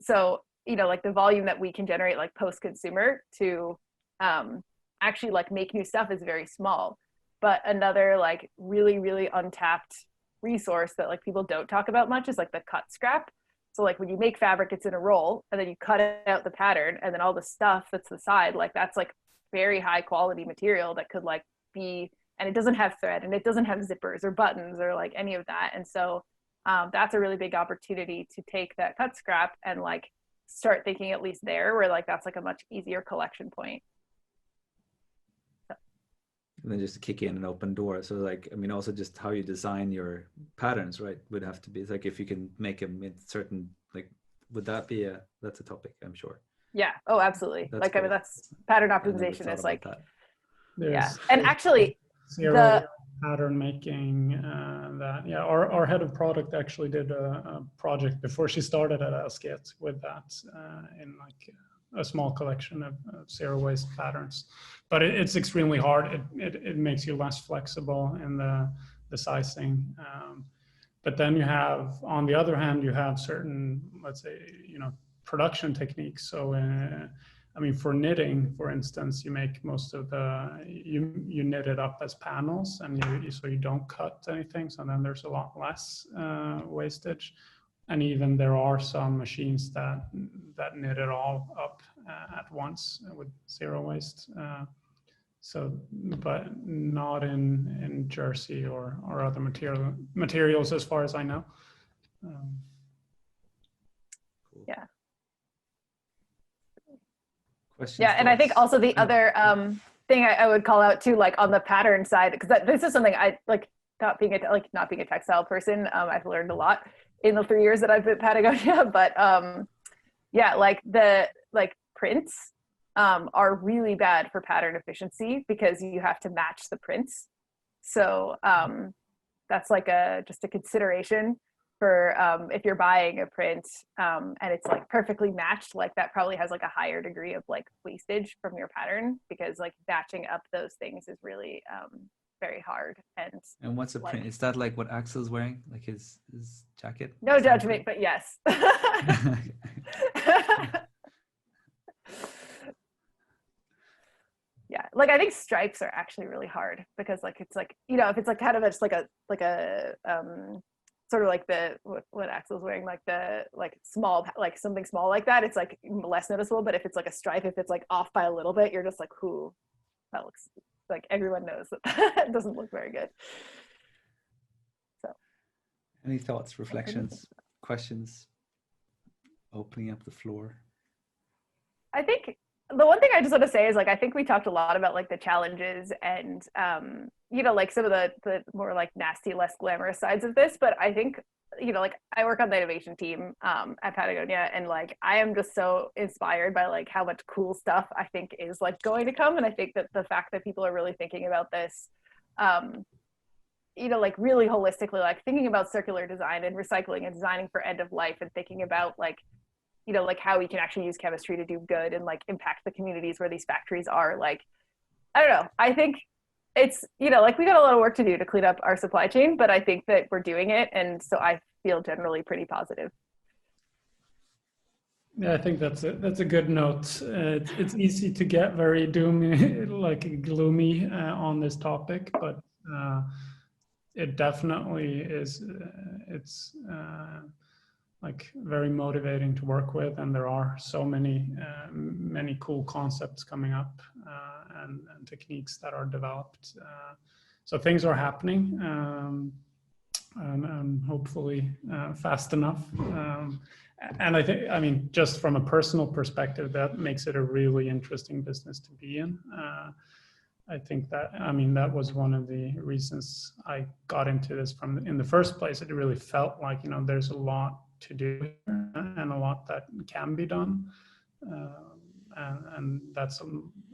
So, you know, like the volume that we can generate like post-consumer to actually like make new stuff is very small. But another like really, really untapped resource that like people don't talk about much is like the cut scrap. So like when you make fabric, it's in a roll, and then you cut out the pattern, and then all the stuff that's the side, like that's like very high quality material that could like be, and it doesn't have thread, and it doesn't have zippers or buttons or like any of that. And so that's a really big opportunity to take that cut scrap and like start thinking at least there, where like that's like a much easier collection point. And then just kick in an open door. So like, I mean, also just how you design your patterns, right, would have to be like, if you can make them in certain, like, would that be that's a topic, I'm sure. Yeah. Oh, absolutely. That's like, cool. I mean, that's pattern I never optimization thought is about like, that. yeah. And actually zero pattern making that, yeah, our head of product actually did a project before she started at Asket with that in like a small collection of zero waste patterns. But it's extremely hard. It makes you less flexible in the sizing. But then you have, on the other hand, you have certain, let's say, production techniques. So I mean, for knitting, for instance, you make most of you knit it up as panels, and so you don't cut anything. So then there's a lot less wastage. And even there are some machines that knit it all up at once with zero waste. So, but not in jersey or other materials, as far as I know. Cool. Yeah. Questions, Yeah, and I think thoughts? also the other thing I would call out too, like on the pattern side, because this is something I like, not being a textile person, I've learned a lot in the 3 years that I've been at Patagonia, but yeah, like the prints are really bad for pattern efficiency because you have to match the prints. So that's like just a consideration for if you're buying a print and it's like perfectly matched, like that probably has like a higher degree of like wastage from your pattern, because like matching up those things is really very hard. And what's a print? Is that like what Axel's wearing, like his jacket? No judgment, but yes. Yeah, like I think stripes are actually really hard because like it's like, if it's like kind of just like a sort of like what Axel's wearing, like the small, like something small like that, it's like less noticeable. But if it's like a stripe, if it's like off by a little bit, you're just like, whoo, that looks like, everyone knows that it doesn't look very good. So any thoughts, reflections, questions? Opening up the floor. I think the one thing I just want to say is like, I think we talked a lot about like the challenges and like some of the more like nasty, less glamorous sides of this, but I think like I work on the innovation team at Patagonia, and like I am just so inspired by like how much cool stuff I think is like going to come. And I think that the fact that people are really thinking about this like really holistically, like thinking about circular design and recycling and designing for end of life, and thinking about like like how we can actually use chemistry to do good and like impact the communities where these factories are. Like, I don't know, I think it's, like we got a lot of work to do to clean up our supply chain, but I think that we're doing it. And so I feel generally pretty positive. Yeah, I think that's a good note. It's easy to get very like gloomy on this topic, but it definitely is. It's like very motivating to work with, and there are so many cool concepts coming up and techniques that are developed. So things are happening, and hopefully fast enough. And I mean, just from a personal perspective, that makes it a really interesting business to be in. I think that, that was one of the reasons I got into this in the first place. It really felt like, there's a lot to do and a lot that can be done. And that's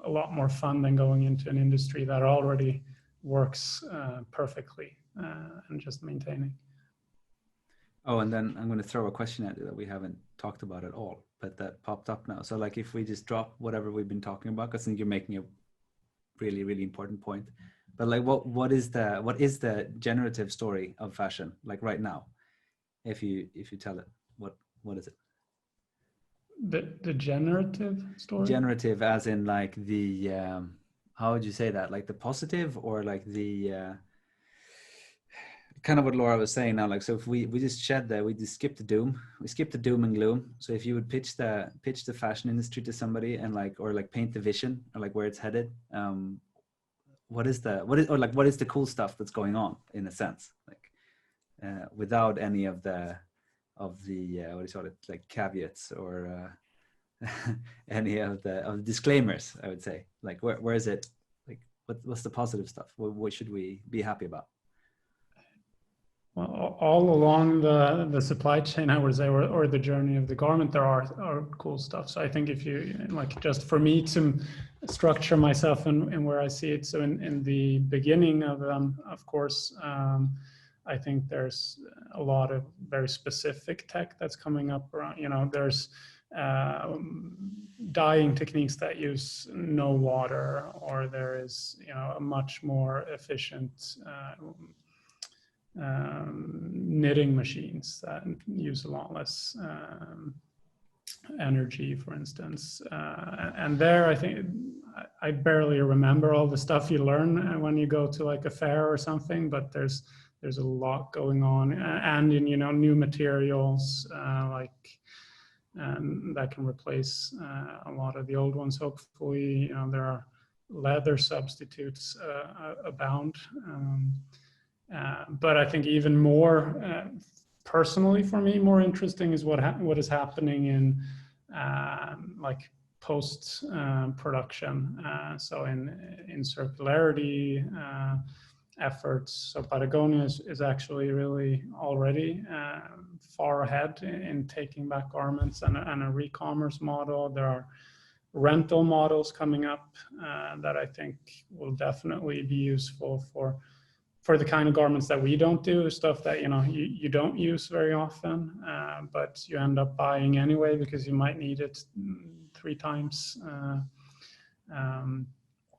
a lot more fun than going into an industry that already works perfectly and just maintaining. Oh, and then I'm going to throw a question at you that we haven't talked about at all, but that popped up now. So like if we just drop whatever we've been talking about, because I think you're making a really, really important point. But like what is the generative story of fashion like right now? If you tell it, what is it? The generative story? Generative as in like the how would you say that? Like the positive, or like the kind of what Laura was saying now. Like, so if we just we just skip the doom, and gloom. So if you would pitch the fashion industry to somebody and or paint the vision or where it's headed, what is the cool stuff that's going on in a sense, without any of the what do you call it, caveats or any of the disclaimers, I would say. Where is it? What's the positive stuff? What should we be happy about? Well, all along the supply chain, I would say, or the journey of the garment, there are cool stuff. So I think if you just for me to structure myself in where I see it. So in the beginning of them, of course, I think there's a lot of very specific tech that's coming up around. There's dyeing techniques that use no water, or there is a much more efficient knitting machines that use a lot less energy, for instance. And there, I think I barely remember all the stuff you learn when you go to a fair or something, but there's a lot going on, and in new materials that can replace a lot of the old ones. Hopefully, there are leather substitutes abound. But I think even more personally for me, more interesting is what is happening in post production. So in circularity efforts. So Patagonia is actually really already far ahead in taking back garments and a re-commerce model. There are rental models coming up that I think will definitely be useful for the kind of garments that we don't do, stuff that you don't use very often, but you end up buying anyway because you might need it 3 times.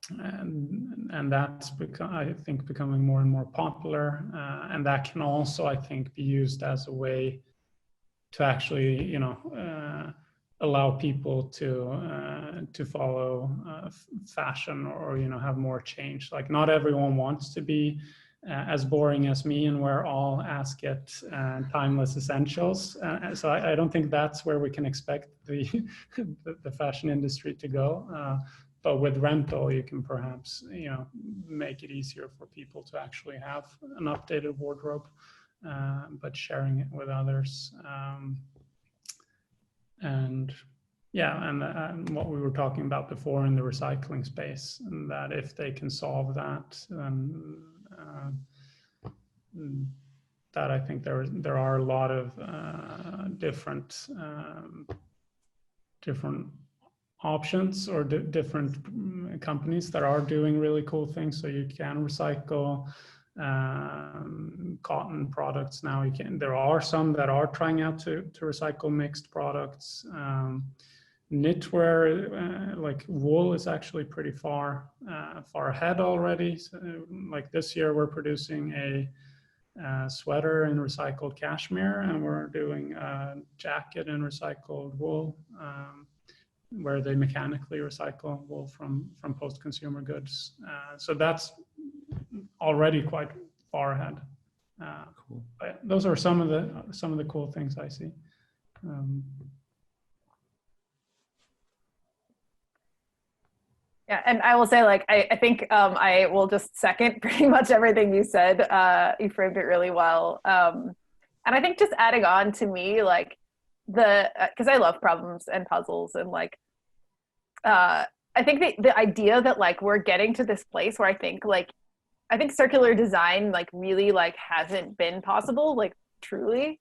And that's I think becoming more and more popular, and that can also, I think, be used as a way to actually allow people to follow fashion or have more change. Not everyone wants to be as boring as me and wear all Asket timeless essentials. So I don't think that's where we can expect the fashion industry to go. But with rental, you can perhaps make it easier for people to actually have an updated wardrobe, but sharing it with others. And what we were talking about before in the recycling space, and that if they can solve that, then that I think there are a lot of different options or different companies that are doing really cool things. So you can recycle cotton products now. There are some that are trying out to recycle mixed products. Knitwear, like wool, is actually pretty far ahead already. So, this year we're producing a sweater in recycled cashmere, and we're doing a jacket in recycled wool, where they mechanically recycle wool from post-consumer goods. So that's already quite far ahead. Cool. But those are some of the cool things I see. Yeah, and I will say, I think I will just second pretty much everything you said. You framed it really well. And I think just adding on, to me, because I love problems and puzzles, and I think the idea that we're getting to this place where I think circular design really hasn't been possible, truly.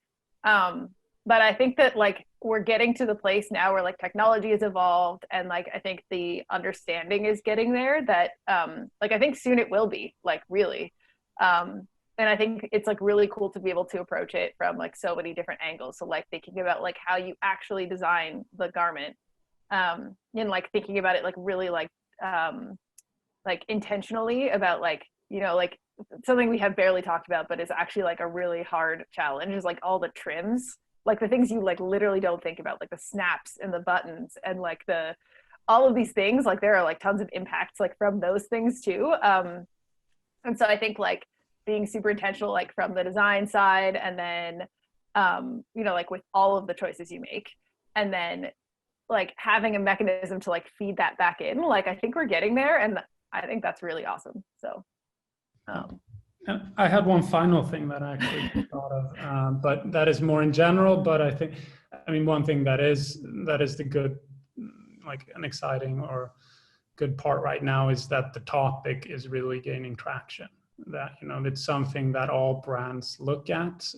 But I think that we're getting to the place now where technology has evolved, and I think the understanding is getting there that I think soon it will be really. And I think it's really cool to be able to approach it from so many different angles. So thinking about how you actually design the garment, and thinking about it really intentionally about something we have barely talked about, but is actually a really hard challenge, is all the trims, the things you literally don't think about, the snaps and the buttons and all of these things. There are tons of impacts from those things too. And so I think being super intentional, like from the design side, and then you know, like with all of the choices you make, and then like having a mechanism to like feed that back in. Like I think we're getting there, and I think that's really awesome. So and I had one final thing that I actually thought of, but that is more in general. But I think, I mean, one thing that is the good, like an exciting or good part right now is that the topic is really gaining traction. That, you know, it's something that all brands look at.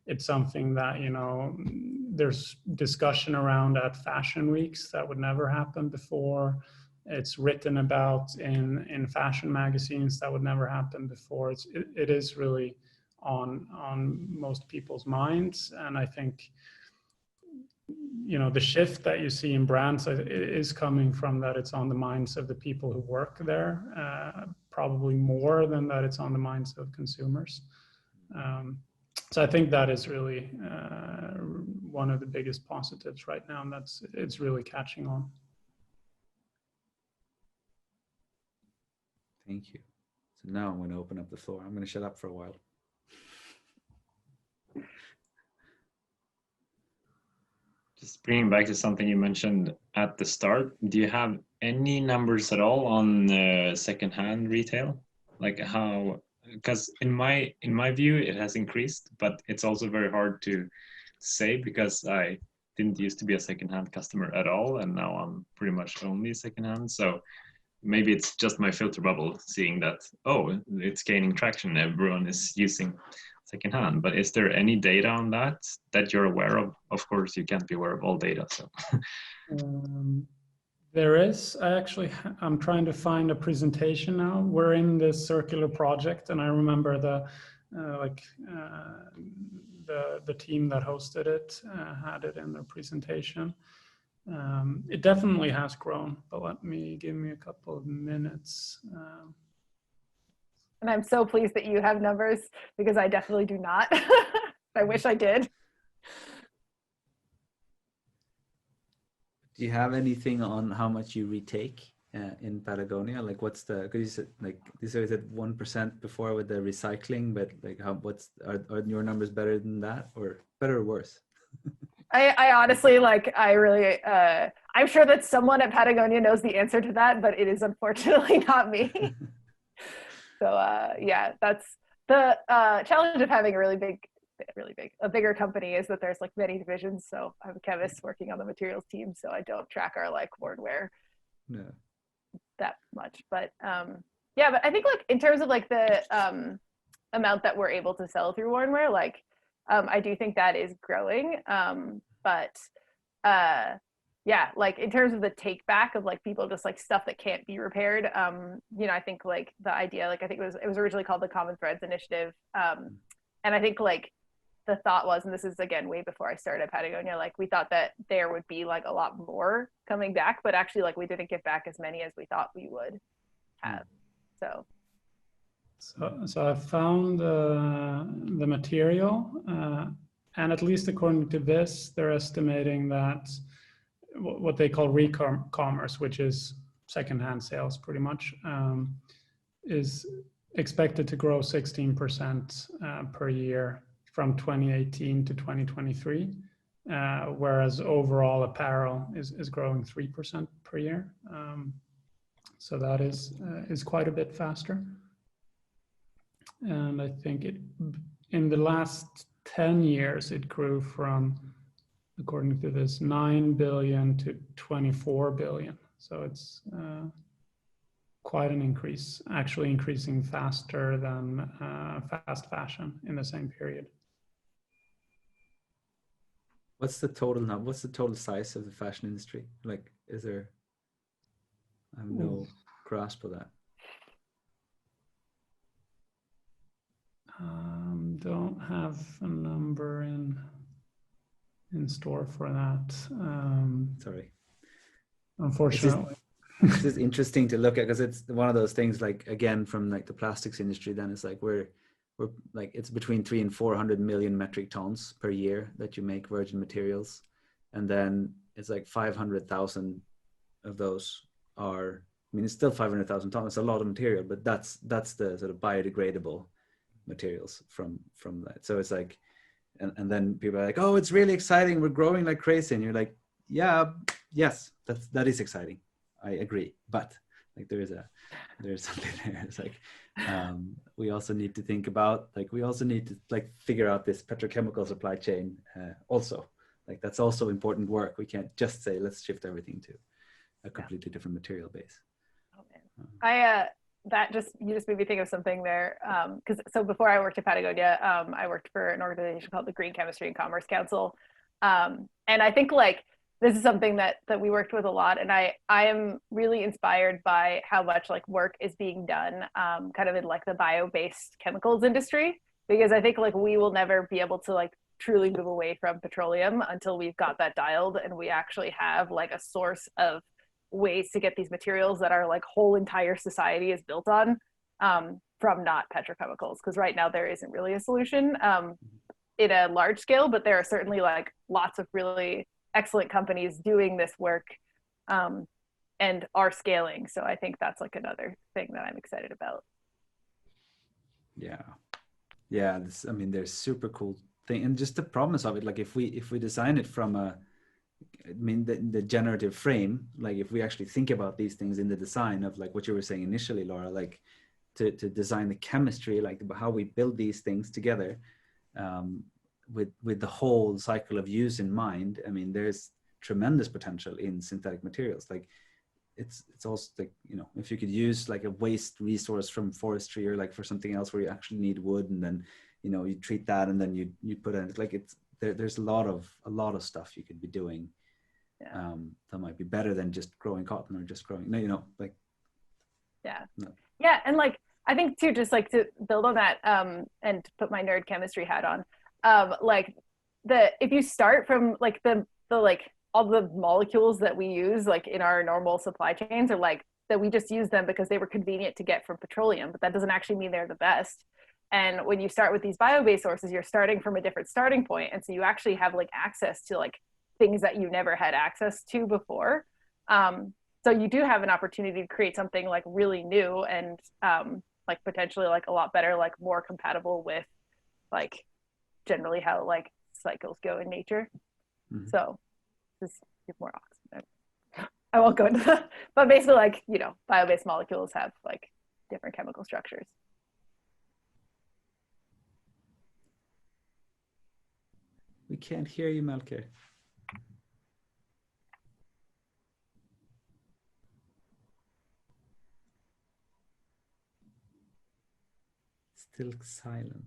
It's something that, you know, there's discussion around at fashion weeks that would never happen before. It's written about in fashion magazines that would never happen before. It is really on most people's minds. And I think, you know, the shift that you see in brands is coming from that it's on the minds of the people who work there, probably more than that it's on the minds of consumers. So I think that is really one of the biggest positives right now, and it's really catching on. Thank you. So now I'm going to open up the floor. I'm going to shut up for a while. Just bringing back to something you mentioned at the start, do you have any numbers at all on secondhand retail? Like how, because in my view, it has increased, but it's also very hard to say because I didn't used to be a secondhand customer at all, and now I'm pretty much only secondhand. So maybe it's just my filter bubble seeing that, oh, it's gaining traction, everyone is using secondhand. But is there any data on that you're aware of? Of course, you can't be aware of all data. So there is. I'm trying to find a presentation now. We're in this circular project, and I remember the team that hosted it had it in their presentation. It definitely has grown, but give me a couple of minutes. and I'm so pleased that you have numbers because I definitely do not. I wish I did. Do you have anything on how much you retake in Patagonia? Like what's the, because you said like you said 1% before with the recycling, but like are your numbers better than that, or better or worse? I honestly, like, I really, I'm sure that someone at Patagonia knows the answer to that, but it is unfortunately not me. So yeah, that's the challenge of having a bigger company, is that there's like many divisions. So I'm a chemist working on the materials team, so I don't track our like workwear that much. But yeah, but I think like in terms of like the amount that we're able to sell through Warrenware, like I do think that is growing. But yeah, like in terms of the take back of like people just like stuff that can't be repaired, you know, I think like the idea, like I think it was originally called the Common Threads Initiative. And I think like the thought was, and this is again way before I started at Patagonia, like we thought that there would be like a lot more coming back, but actually like we didn't get back as many as we thought we would have. So I found the material, and at least according to this, they're estimating that what they call re-commerce, which is secondhand sales pretty much, is expected to grow 16% per year from 2018 to 2023, whereas overall apparel is growing 3% per year. So that is quite a bit faster. And I think in the last 10 years, it grew from, according to this, 9 billion to 24 billion. So it's quite an increase, actually increasing faster than fast fashion in the same period. What's the total now? What's the total size of the fashion industry? Like, is there, I have no grasp of that. Don't have a number in store for that. Sorry. Unfortunately. It's just interesting to look at, because it's one of those things, like, again, from like the plastics industry, then it's like we're like, it's between 300 and 400 million metric tons per year that you make virgin materials. And then it's like 500,000 of those are, I mean, it's still 500,000 tons. It's a lot of material, but that's the sort of biodegradable materials from that. So it's like, and then people are like, oh, it's really exciting, we're growing like crazy, and you're like, yeah, yes, that is exciting, I agree, but like there's something there. It's like we also need to think about, like, we also need to like figure out this petrochemical supply chain also. Like that's also important work. We can't just say let's shift everything to a completely different material base. Oh, man. You just made me think of something there. So before I worked at Patagonia, I worked for an organization called the Green Chemistry and Commerce Council. And I think like this is something that we worked with a lot. And I am really inspired by how much like work is being done kind of in like the bio-based chemicals industry, because I think like we will never be able to like truly move away from petroleum until we've got that dialed and we actually have like a source of ways to get these materials that our like whole entire society is built on from not petrochemicals, because right now there isn't really a solution in a large scale, but there are certainly like lots of really excellent companies doing this work and are scaling. So I think that's like another thing that I'm excited about. Yeah, I mean, there's super cool thing, and just the promise of it, like if we design it from the generative frame, like if we actually think about these things in the design of like what you were saying initially, Laura, like to design the chemistry, like how we build these things together with the whole cycle of use in mind. I mean, there's tremendous potential in synthetic materials. Like it's also like, you know, if you could use like a waste resource from forestry or like for something else where you actually need wood, and then, you know, you treat that and then you put in like there's a lot of stuff you could be doing that might be better than just growing cotton or just growing, you know, like yeah. And like I think too, just like to build on that and to put my nerd chemistry hat on, like if you start from like the like all the molecules that we use like in our normal supply chains are like that we just use them because they were convenient to get from petroleum, but that doesn't actually mean they're the best. And when you start with these bio-based sources, you're starting from a different starting point, and so you actually have like access to like things that you never had access to before. So you do have an opportunity to create something like really new and like potentially like a lot better, like more compatible with like generally how like cycles go in nature. Mm-hmm. So just give more oxygen. I won't go into that, but basically like, you know, bio-based molecules have like different chemical structures. We can't hear you, Melker. Still silent.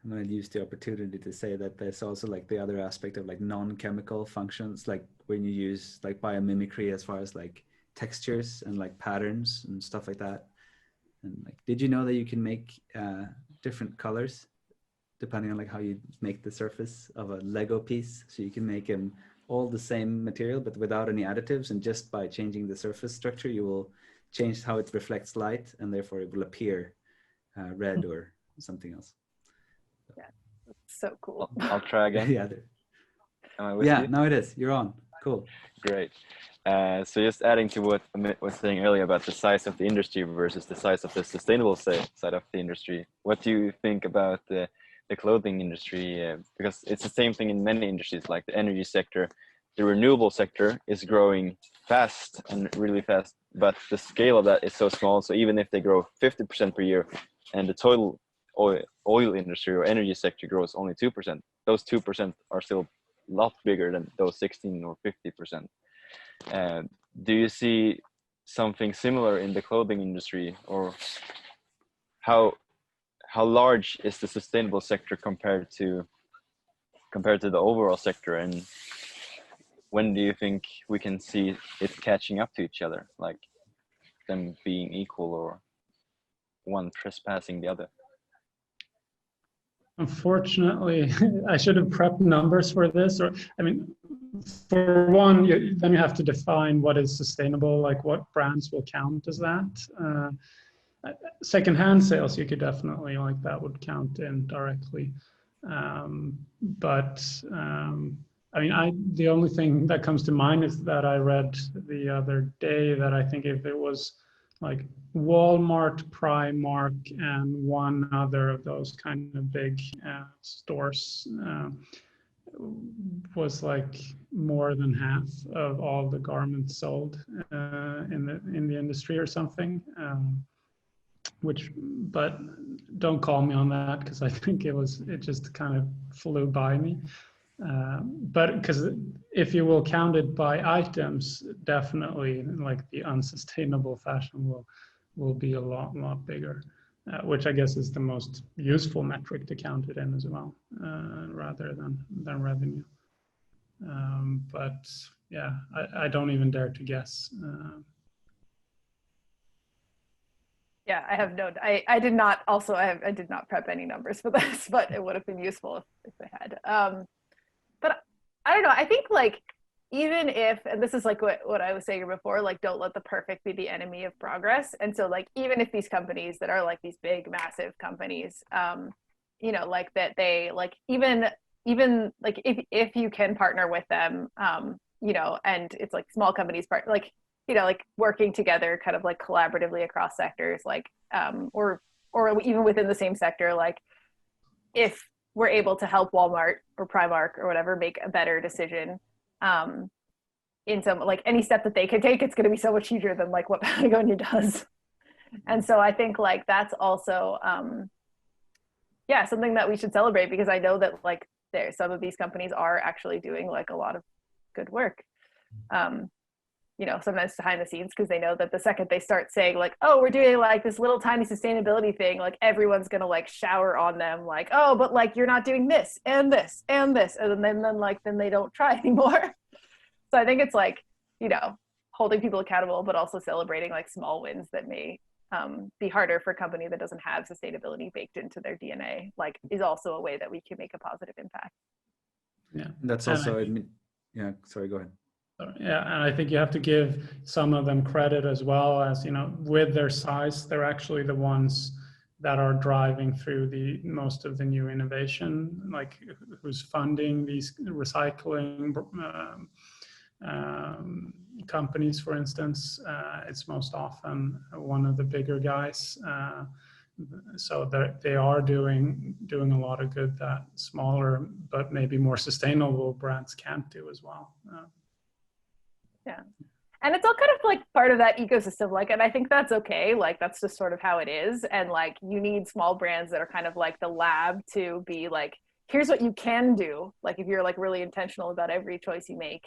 I'm going to use the opportunity to say that there's also like the other aspect of like non-chemical functions, like when you use like biomimicry as far as like textures and like patterns and stuff like that. And like, did you know that you can make different colors depending on like how you make the surface of a Lego piece? So you can make them all the same material, but without any additives. And just by changing the surface structure, you will change how it reflects light, and therefore it will appear red or something else. Yeah, that's so cool. I'll try again. Yeah. Am I with you? Now it is. You're on. Cool. Great. So just adding to what Amit was saying earlier about the size of the industry versus the size of the sustainable side of the industry, what do you think about the clothing industry? Because it's the same thing in many industries, like the energy sector. The renewable sector is growing fast and really fast, but the scale of that is so small. So even if they grow 50% per year and the total oil industry or energy sector grows only 2%, those 2% are still a lot bigger than those 16 or 50%. Do you see something similar in the clothing industry, or how large is the sustainable sector compared to the overall sector, and when do you think we can see it catching up to each other, like them being equal or one trespassing the other? Unfortunately, I should have prepped numbers for this. Or, I mean, for one, then you have to define what is sustainable, like what brands will count as that. Secondhand sales, you could definitely, like that would count indirectly. I mean, the only thing that comes to mind is that I read the other day that I think if it was like Walmart, Primark, and one other of those kind of big stores was like more than half of all the garments sold in the industry or something. But don't call me on that, because I think it just kind of flew by me. But because if you will count it by items, definitely like the unsustainable fashion will be a lot bigger, which I guess is the most useful metric to count it in as well, rather than revenue. But yeah, I don't even dare to guess. Yeah, I have I did not also I did not prep any numbers for this, but it would have been useful if I had. But I don't know, I think like even if, and this is like what I was saying before, like don't let the perfect be the enemy of progress. And so like even if these companies that are like these big massive companies, you know, like that they like even like if you can partner with them, you know, and it's like small companies like, you know, like working together kind of like collaboratively across sectors, like or even within the same sector, like if we're able to help Walmart or Primark or whatever make a better decision in some, like any step that they can take, it's going to be so much easier than like what Patagonia does. And so I think like that's also yeah, something that we should celebrate, because I know that like some of these companies are actually doing like a lot of good work. You know, sometimes behind the scenes, because they know that the second they start saying like, oh, we're doing like this little tiny sustainability thing, like everyone's gonna like shower on them, like, oh, but like you're not doing this and this and this, and then they don't try anymore. So I think it's like, you know, holding people accountable, but also celebrating like small wins that may be harder for a company that doesn't have sustainability baked into their DNA, like is also a way that we can make a positive impact. Yeah, that's also, I mean, yeah, sorry, go ahead. Yeah, and I think you have to give some of them credit as well, as, you know, with their size, they're actually the ones that are driving through the most of the new innovation, like who's funding these recycling companies, for instance. It's most often one of the bigger guys. So they are doing a lot of good that smaller but maybe more sustainable brands can't do as well. Yeah. And it's all kind of like part of that ecosystem. Like, and I think that's okay. Like, that's just sort of how it is. And like, you need small brands that are kind of like the lab to be like, here's what you can do. Like, if you're like really intentional about every choice you make,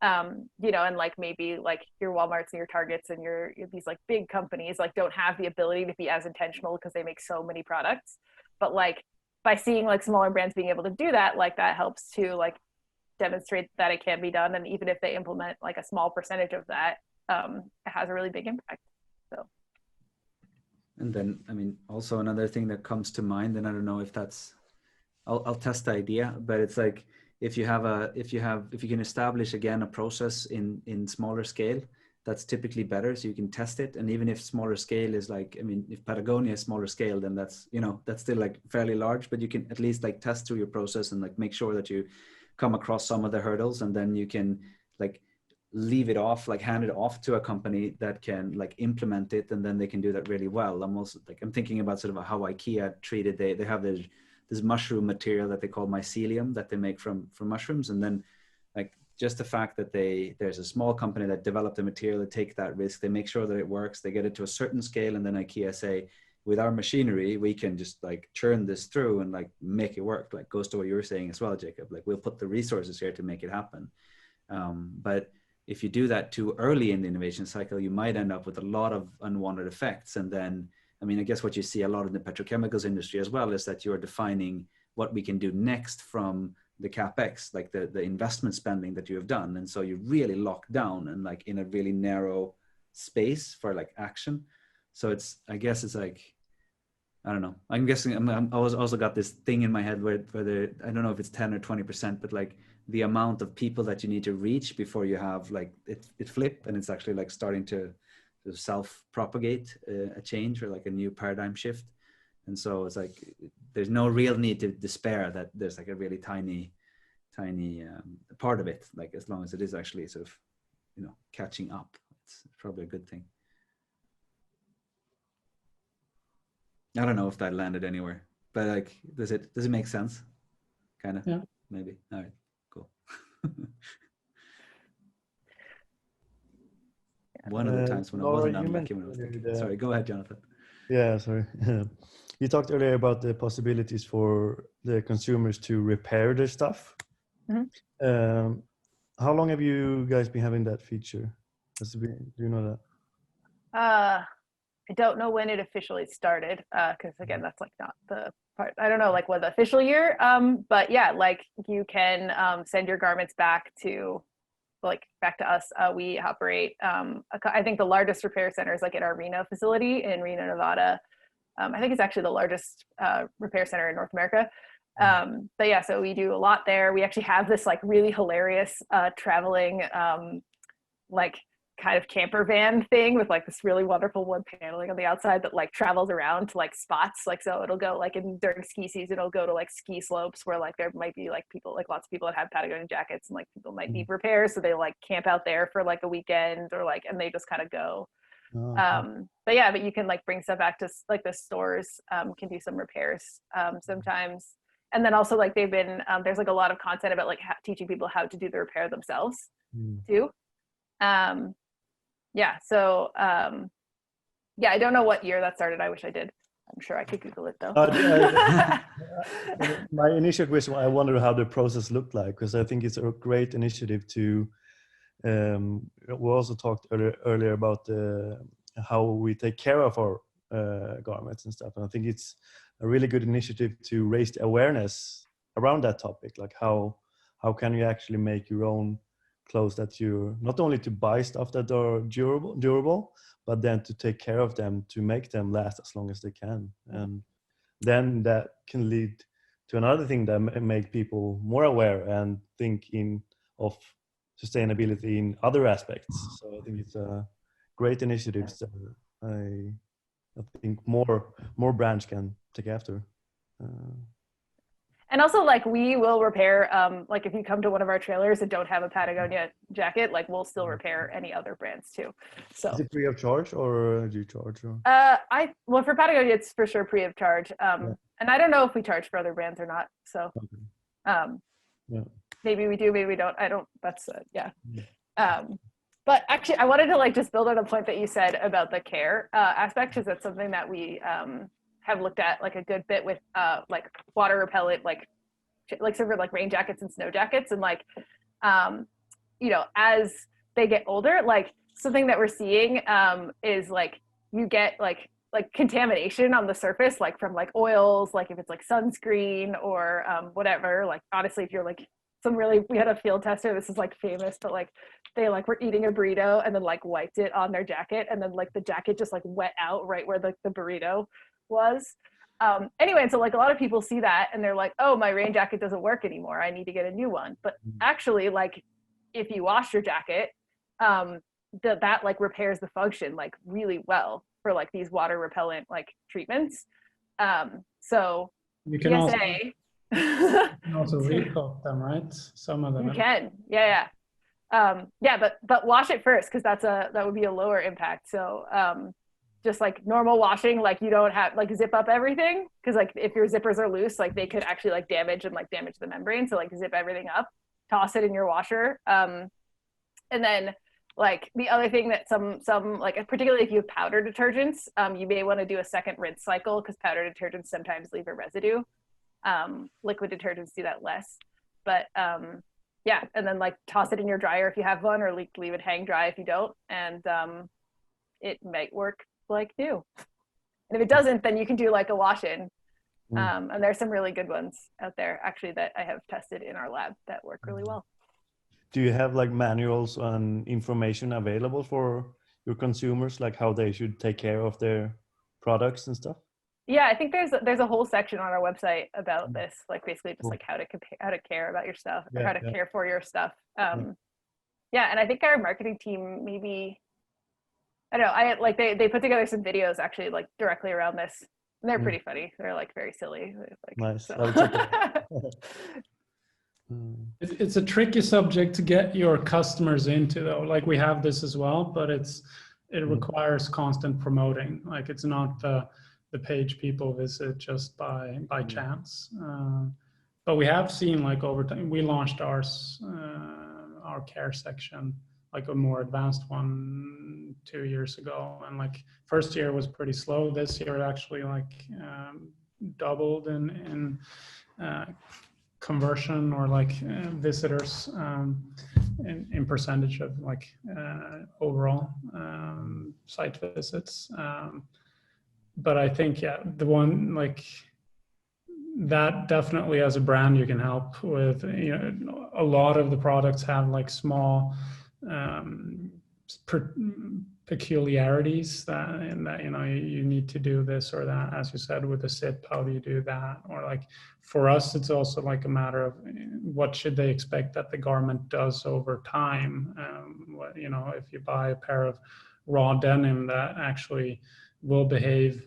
you know, and like maybe like your Walmarts and your Targets and your these like big companies like don't have the ability to be as intentional because they make so many products. But like by seeing like smaller brands being able to do that, like that helps to like demonstrate that it can be done, and even if they implement like a small percentage of that, it has a really big impact. So, and then I mean also another thing that comes to mind, and I don't know if that's, I'll test the idea, but it's like if you can establish again a process in smaller scale, that's typically better, so you can test it. And even if smaller scale is like, I mean, if Patagonia is smaller scale, then that's, you know, that's still like fairly large, but you can at least like test through your process and like make sure that you come across some of the hurdles, and then you can like leave it off, like hand it off to a company that can like implement it, and then they can do that really well. I'm also like, I'm thinking about sort of how IKEA treated, they have this mushroom material that they call mycelium that they make from mushrooms. And then like just the fact that there's a small company that developed the material, to take that risk, they make sure that it works, they get it to a certain scale, and then IKEA say, with our machinery, we can just like churn this through and like make it work. Like goes to what you were saying as well, Jacob, like we'll put the resources here to make it happen. But if you do that too early in the innovation cycle, you might end up with a lot of unwanted effects. And then, I mean, I guess what you see a lot in the petrochemicals industry as well is that you're defining what we can do next from the CapEx, like the investment spending that you have done. And so you really lock down and like in a really narrow space for like action. So it's, I guess it's like, I don't know. I'm guessing I also got this thing in my head where I don't know if it's 10 or 20%, but like the amount of people that you need to reach before you have like it flip, and it's actually like starting to self-propagate a change or like a new paradigm shift. And so it's like there's no real need to despair that there's like a really tiny part of it, like as long as it is actually sort of, you know, catching up, it's probably a good thing. I don't know if that landed anywhere, but like, does it make sense? Kind of. Yeah. Maybe. All right. Cool. One of the times when I Laura, wasn't you unlucky when I was mentioned thinking. Sorry, go ahead, Jonathan. Yeah, sorry. You talked earlier about the possibilities for the consumers to repair their stuff. Mhm. How long have you guys been having that feature? Do you know that? I don't know when it officially started, because again, that's like not the part. I don't know like what the official year. But yeah, like you can send your garments back to us. We operate. I think the largest repair center is like at our Reno facility in Reno, Nevada. I think it's actually the largest repair center in North America. But yeah, so we do a lot there. We actually have this like really hilarious traveling like kind of camper van thing with like this really wonderful wood paneling on the outside that like travels around to like spots. Like, so it'll go like during ski season, it'll go to like ski slopes where like there might be like people, like lots of people that have Patagonia jackets and like people might need repairs. So they like camp out there for like a weekend or like, and they just kind of go. But yeah, but you can like bring stuff back to like the stores, can do some repairs sometimes. And then also like they've been, there's like a lot of content about like teaching people how to do the repair themselves too. Yeah, so yeah, I don't know what year that started. I wish I did. I'm sure I could Google it though. My initial question, I wonder how the process looked like, because I think it's a great initiative to, we also talked earlier about how we take care of our garments and stuff. And I think it's a really good initiative to raise the awareness around that topic. Like how can you actually make your own clothes that you not only to buy stuff that are durable, but then to take care of them, to make them last as long as they can. And then that can lead to another thing that make people more aware and think of sustainability in other aspects. So I think it's a great initiative that I think more brands can take after. And also like we will repair, like if you come to one of our trailers and don't have a Patagonia jacket, like we'll still repair any other brands too. So is it free of charge or do you charge? Or? Well, for Patagonia, it's for sure free of charge. And I don't know if we charge for other brands or not. So maybe we do, maybe we don't. I don't, that's yeah. But actually I wanted to like just build on a point that you said about the care aspect, because that's something that we have looked at like a good bit with like water repellent, like sort of like rain jackets and snow jackets. And like, you know, as they get older, like something that we're seeing is like you get like contamination on the surface, like from like oils, like if it's like sunscreen or whatever. Like honestly, if you're like we had a field tester, this is like famous, but like they like were eating a burrito and then like wiped it on their jacket, and then like the jacket just like wet out right where the burrito was. Anyway, and so like a lot of people see that and they're like, oh, my rain jacket doesn't work anymore, I need to get a new one. But actually, like if you wash your jacket, that like repairs the function like really well for like these water repellent like treatments. So you can also also recoat them, right? Some of them. You can, yeah. But wash it first, because that would be a lower impact. So just like normal washing, like you don't have like zip up everything, because like if your zippers are loose, like they could actually like damage the membrane. So like zip everything up, toss it in your washer, and then like the other thing that some like particularly if you have powder detergents, you may want to do a second rinse cycle, because powder detergents sometimes leave a residue. Liquid detergents do that less, but yeah, and then like toss it in your dryer if you have one, or leave it hang dry if you don't, and it might work like new. And if it doesn't, then you can do like a wash-in, and there's some really good ones out there actually that I have tested in our lab that work really well. Do you have like manuals and information available for your consumers, like how they should take care of their products and stuff? Yeah, I think there's a whole section on our website about this, like basically just like how to care about your stuff, or how to care for your stuff. Yeah, and I think our marketing team maybe, I don't know, like they put together some videos actually like directly around this, and they're pretty funny. They're like very silly. Like, nice. So. It's a tricky subject to get your customers into, though. Like we have this as well, but it requires constant promoting. Like it's not the the page people visit just by chance. But we have seen, like, over time, we launched ours, our care section, like a more advanced one 2 years ago. And like first year was pretty slow. This year it actually like doubled in conversion, or like visitors in percentage of like overall site visits. But I think, yeah, the one like that definitely as a brand you can help with. You know, a lot of the products have like small peculiarities that you know, you need to do this or that, as you said with the sip, how do you do that? Or like for us it's also like a matter of what should they expect that the garment does over time. You know, if you buy a pair of raw denim that actually will behave,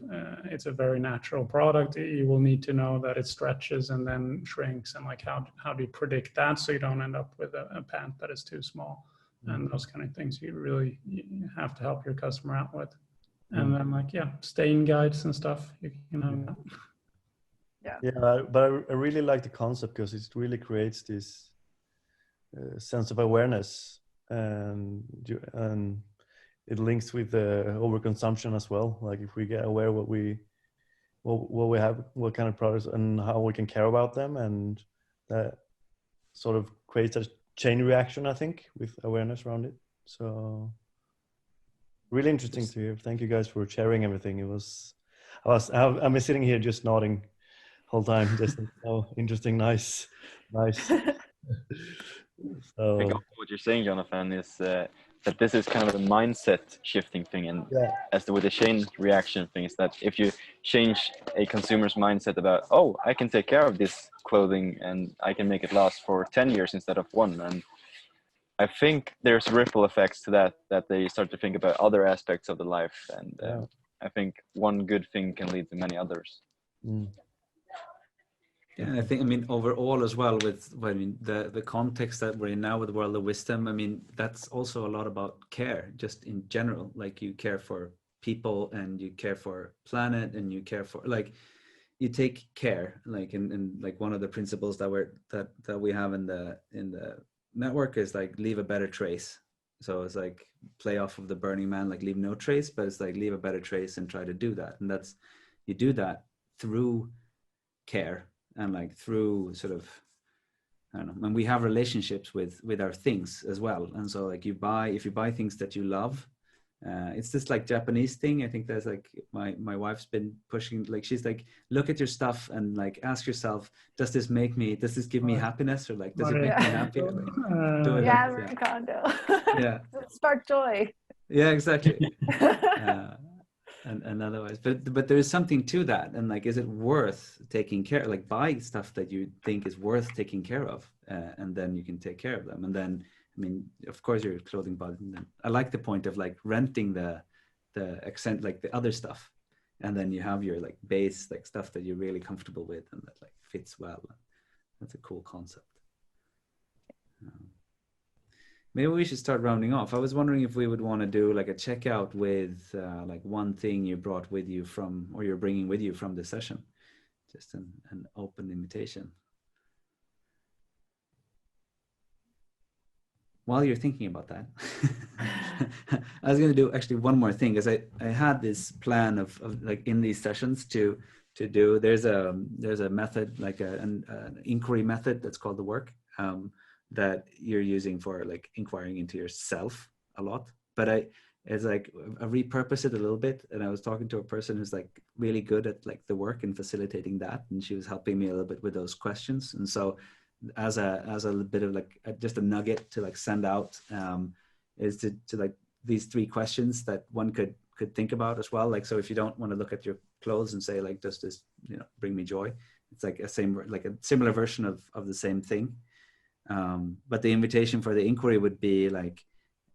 it's a very natural product, you will need to know that it stretches and then shrinks, and like how do you predict that so you don't end up with a pant that is too small. And those kind of things you have to help your customer out with. And then like, yeah, stain guides and stuff, you can have that. Yeah, but I really like the concept because it really creates this sense of awareness, and it links with the overconsumption as well. Like if we get aware what we have, what kind of products and how we can care about them, and that sort of creates a chain reaction, I think, with awareness around it. So really interesting to hear. Thank you guys for sharing everything. I've been sitting here just nodding whole time, just oh, interesting, nice. So, I think what you're saying, Jonathan, is that this is kind of a mindset shifting thing, and as with the chain reaction thing, is that if you change a consumer's mindset about, oh, I can take care of this clothing and I can make it last for 10 years instead of 1, and I think there's ripple effects to that they start to think about other aspects of the life, and I think one good thing can lead to many others. Yeah, I think, I mean, overall as well, with, I mean, the context that we're in now with the World of Wisdom, I mean, that's also a lot about care, just in general. Like you care for people, and you care for planet, and you care for, like, you take care, like, and like one of the principles that we have in the network is like leave a better trace. So it's like play off of the Burning Man, like leave no trace, but it's like leave a better trace and try to do that. And that's, you do that through care. And like through sort of, I don't know, and we have relationships with our things as well. And so like if you buy things that you love, it's this like Japanese thing. I think there's like, my wife's been pushing, like, she's like, look at your stuff and like ask yourself, does this give me happiness, or like, does it make me happy? Like, do it. Yeah, Kondo. Yeah. Spark joy. Yeah, exactly. And otherwise, but there is something to that, and like, is it worth taking care? Like, buy stuff that you think is worth taking care of, and then you can take care of them. And then, I mean, of course, your clothing budget. And I like the point of like renting the accent, like the other stuff, and then you have your like base, like stuff that you're really comfortable with and that like fits well. That's a cool concept. Maybe we should start rounding off. I was wondering if we would want to do like a checkout with like one thing you brought with you from, or you're bringing with you from this session. Just an open invitation. While you're thinking about that, I was going to do actually one more thing, because I had this plan of like in these sessions to do, there's a method, like an inquiry method that's called the work. That you're using for like inquiring into yourself a lot, but it's like I repurposed it a little bit, and I was talking to a person who's like really good at like the work and facilitating that, and she was helping me a little bit with those questions. And so as a bit of like just a nugget to like send out, is to like these 3 questions that one could think about as well. Like, so if you don't want to look at your clothes and say like, does this, you know, bring me joy? It's like a similar version of the same thing. But the invitation for the inquiry would be like,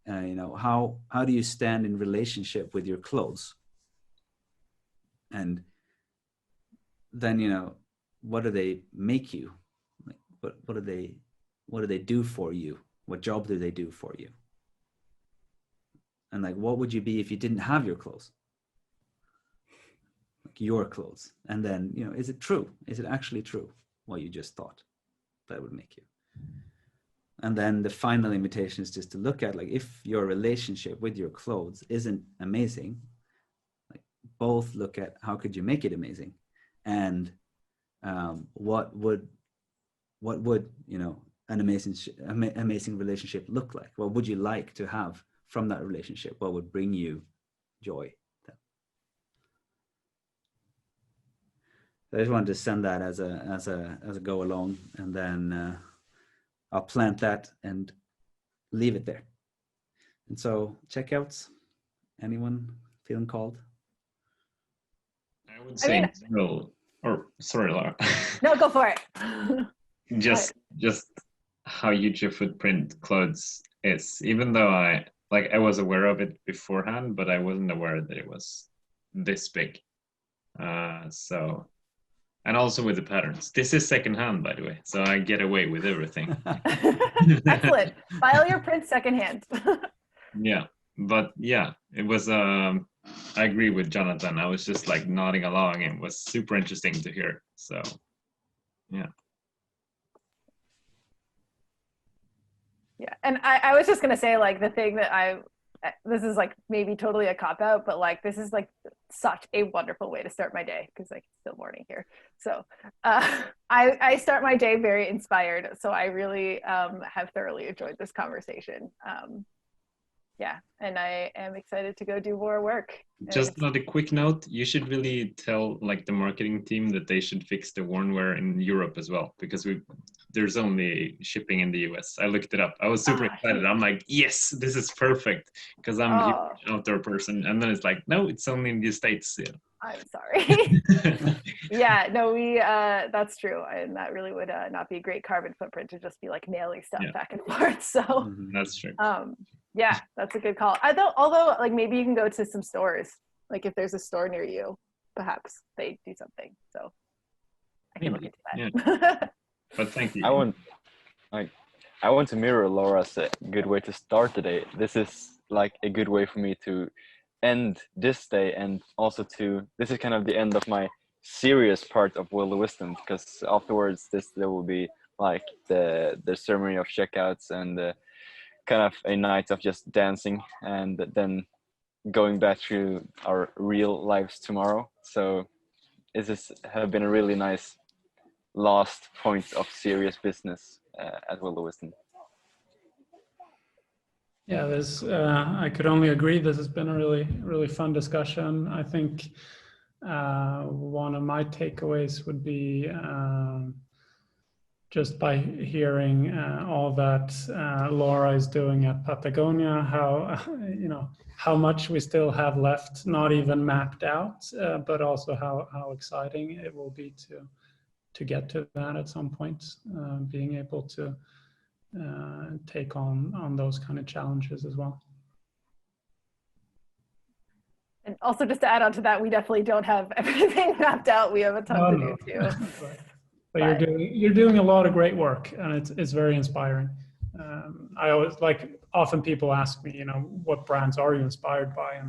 you know, how do you stand in relationship with your clothes? And then, you know, what do they make you? Like, what do they do for you? What job do they do for you? And like, what would you be if you didn't have your clothes? Like your clothes, and then, you know, is it true? Is it actually true what you just thought that would make you? And then the final invitation is just to look at, like, if your relationship with your clothes isn't amazing, like, both look at how could you make it amazing, and what would you know, an amazing relationship look like? What would you like to have from that relationship? What would bring you joy? I just wanted to send that as a go along, and then I'll plant that and leave it there. And so, checkouts, anyone feeling called? I would say, mean, sorry, Laura. No, go for it. just how huge your footprint clothes is. Even though I was aware of it beforehand, but I wasn't aware that it was this big. So. And also with the patterns. This is secondhand, by the way, so I get away with everything. Excellent. File your prints secondhand. Yeah, but yeah, it was. I agree with Jonathan. I was just like nodding along. It was super interesting to hear. So, yeah. Yeah, and I was just gonna say, like, the thing that this is like maybe totally a cop out, but like this is like such a wonderful way to start my day, because like it's still morning here. So I start my day very inspired. So I really have thoroughly enjoyed this conversation. Yeah, and I am excited to go do more work. Just another quick note, you should really tell like the marketing team that they should fix the wornwear in Europe as well, because there's only shipping in the US. I looked it up. I was super excited. I'm like, yes, this is perfect, because I'm an outdoor person. And then it's like, no, it's only in the States. Yeah. I'm sorry. Yeah, no, that's true. And that really would not be a great carbon footprint to just be like mailing stuff back and forth. So that's true. Yeah, that's a good call. Although like maybe you can go to some stores, like if there's a store near you, perhaps they do something. So I can look into that. Yeah. But thank you. I want to mirror Laura's good way to start the day. This is like a good way for me to end this day, and also this is kind of the end of my serious part of World of Wisdom, because afterwards there will be like the ceremony of checkouts and kind of a night of just dancing, and then going back to our real lives tomorrow. So this have been a really nice last point of serious business at World of Wisdom. Yeah, I could only agree. This has been a really, really fun discussion. I think one of my takeaways would be just by hearing all that Laura is doing at Patagonia, how much we still have left, not even mapped out, but also how exciting it will be to get to that at some point, being able to take on those kind of challenges as well. And also, just to add on to that, we definitely don't have everything mapped out. We have a ton to do too. But you're doing a lot of great work, and it's very inspiring. I always often people ask me, what brands are you inspired by,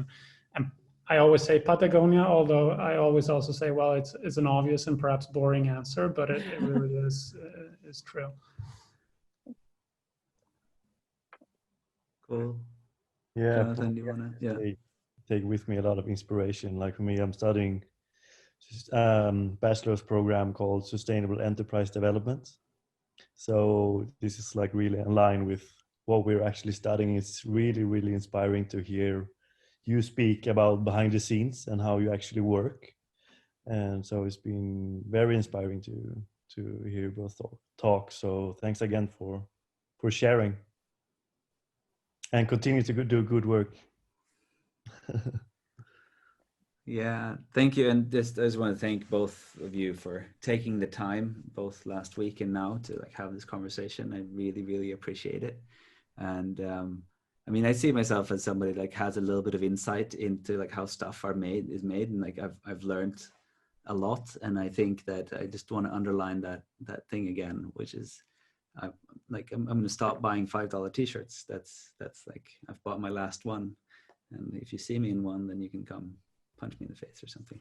and I always say Patagonia, although I always also say, well, it's an obvious and perhaps boring answer, but it really is true. Cool. Yeah, Jonathan, do you wanna? Yeah. Take with me a lot of inspiration. Like for me, I'm studying bachelor's program called Sustainable Enterprise Development. So this is like really in line with what we're actually studying. It's really, really inspiring to hear you speak about behind the scenes and how you actually work. And so it's been very inspiring to hear both talk. So thanks again for sharing, and continue to do good work. Yeah, thank you. And I just want to thank both of you for taking the time, both last week and now, to have this conversation. I really, really appreciate it. And I mean, I see myself as somebody has a little bit of insight into how stuff is made, and I've learned a lot. And I think that I just want to underline that thing again, which is I'm going to stop buying $5 t-shirts. That's I've bought my last one, and if you see me in one, then you can come punch me in the face or something.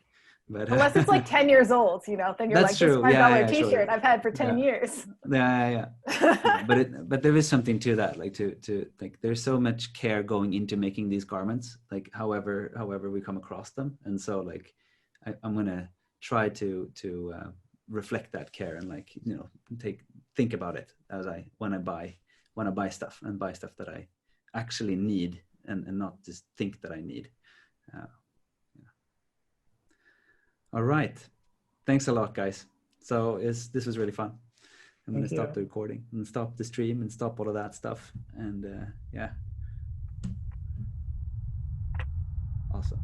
But unless it's like 10 years old, you know, then you're That's like, true. this $5 Yeah, t-shirt sure. I've had for 10 years. Yeah. But there is something to that, like to like there's so much care going into making these garments, like however we come across them. And so like I'm gonna try to reflect that care and like, you know, think about it as when I buy stuff, and buy stuff that I actually need and not just think that I need. All right, thanks a lot, guys. So this was really fun. I'm going to stop the recording and stop the stream and stop all of that stuff. And yeah, awesome.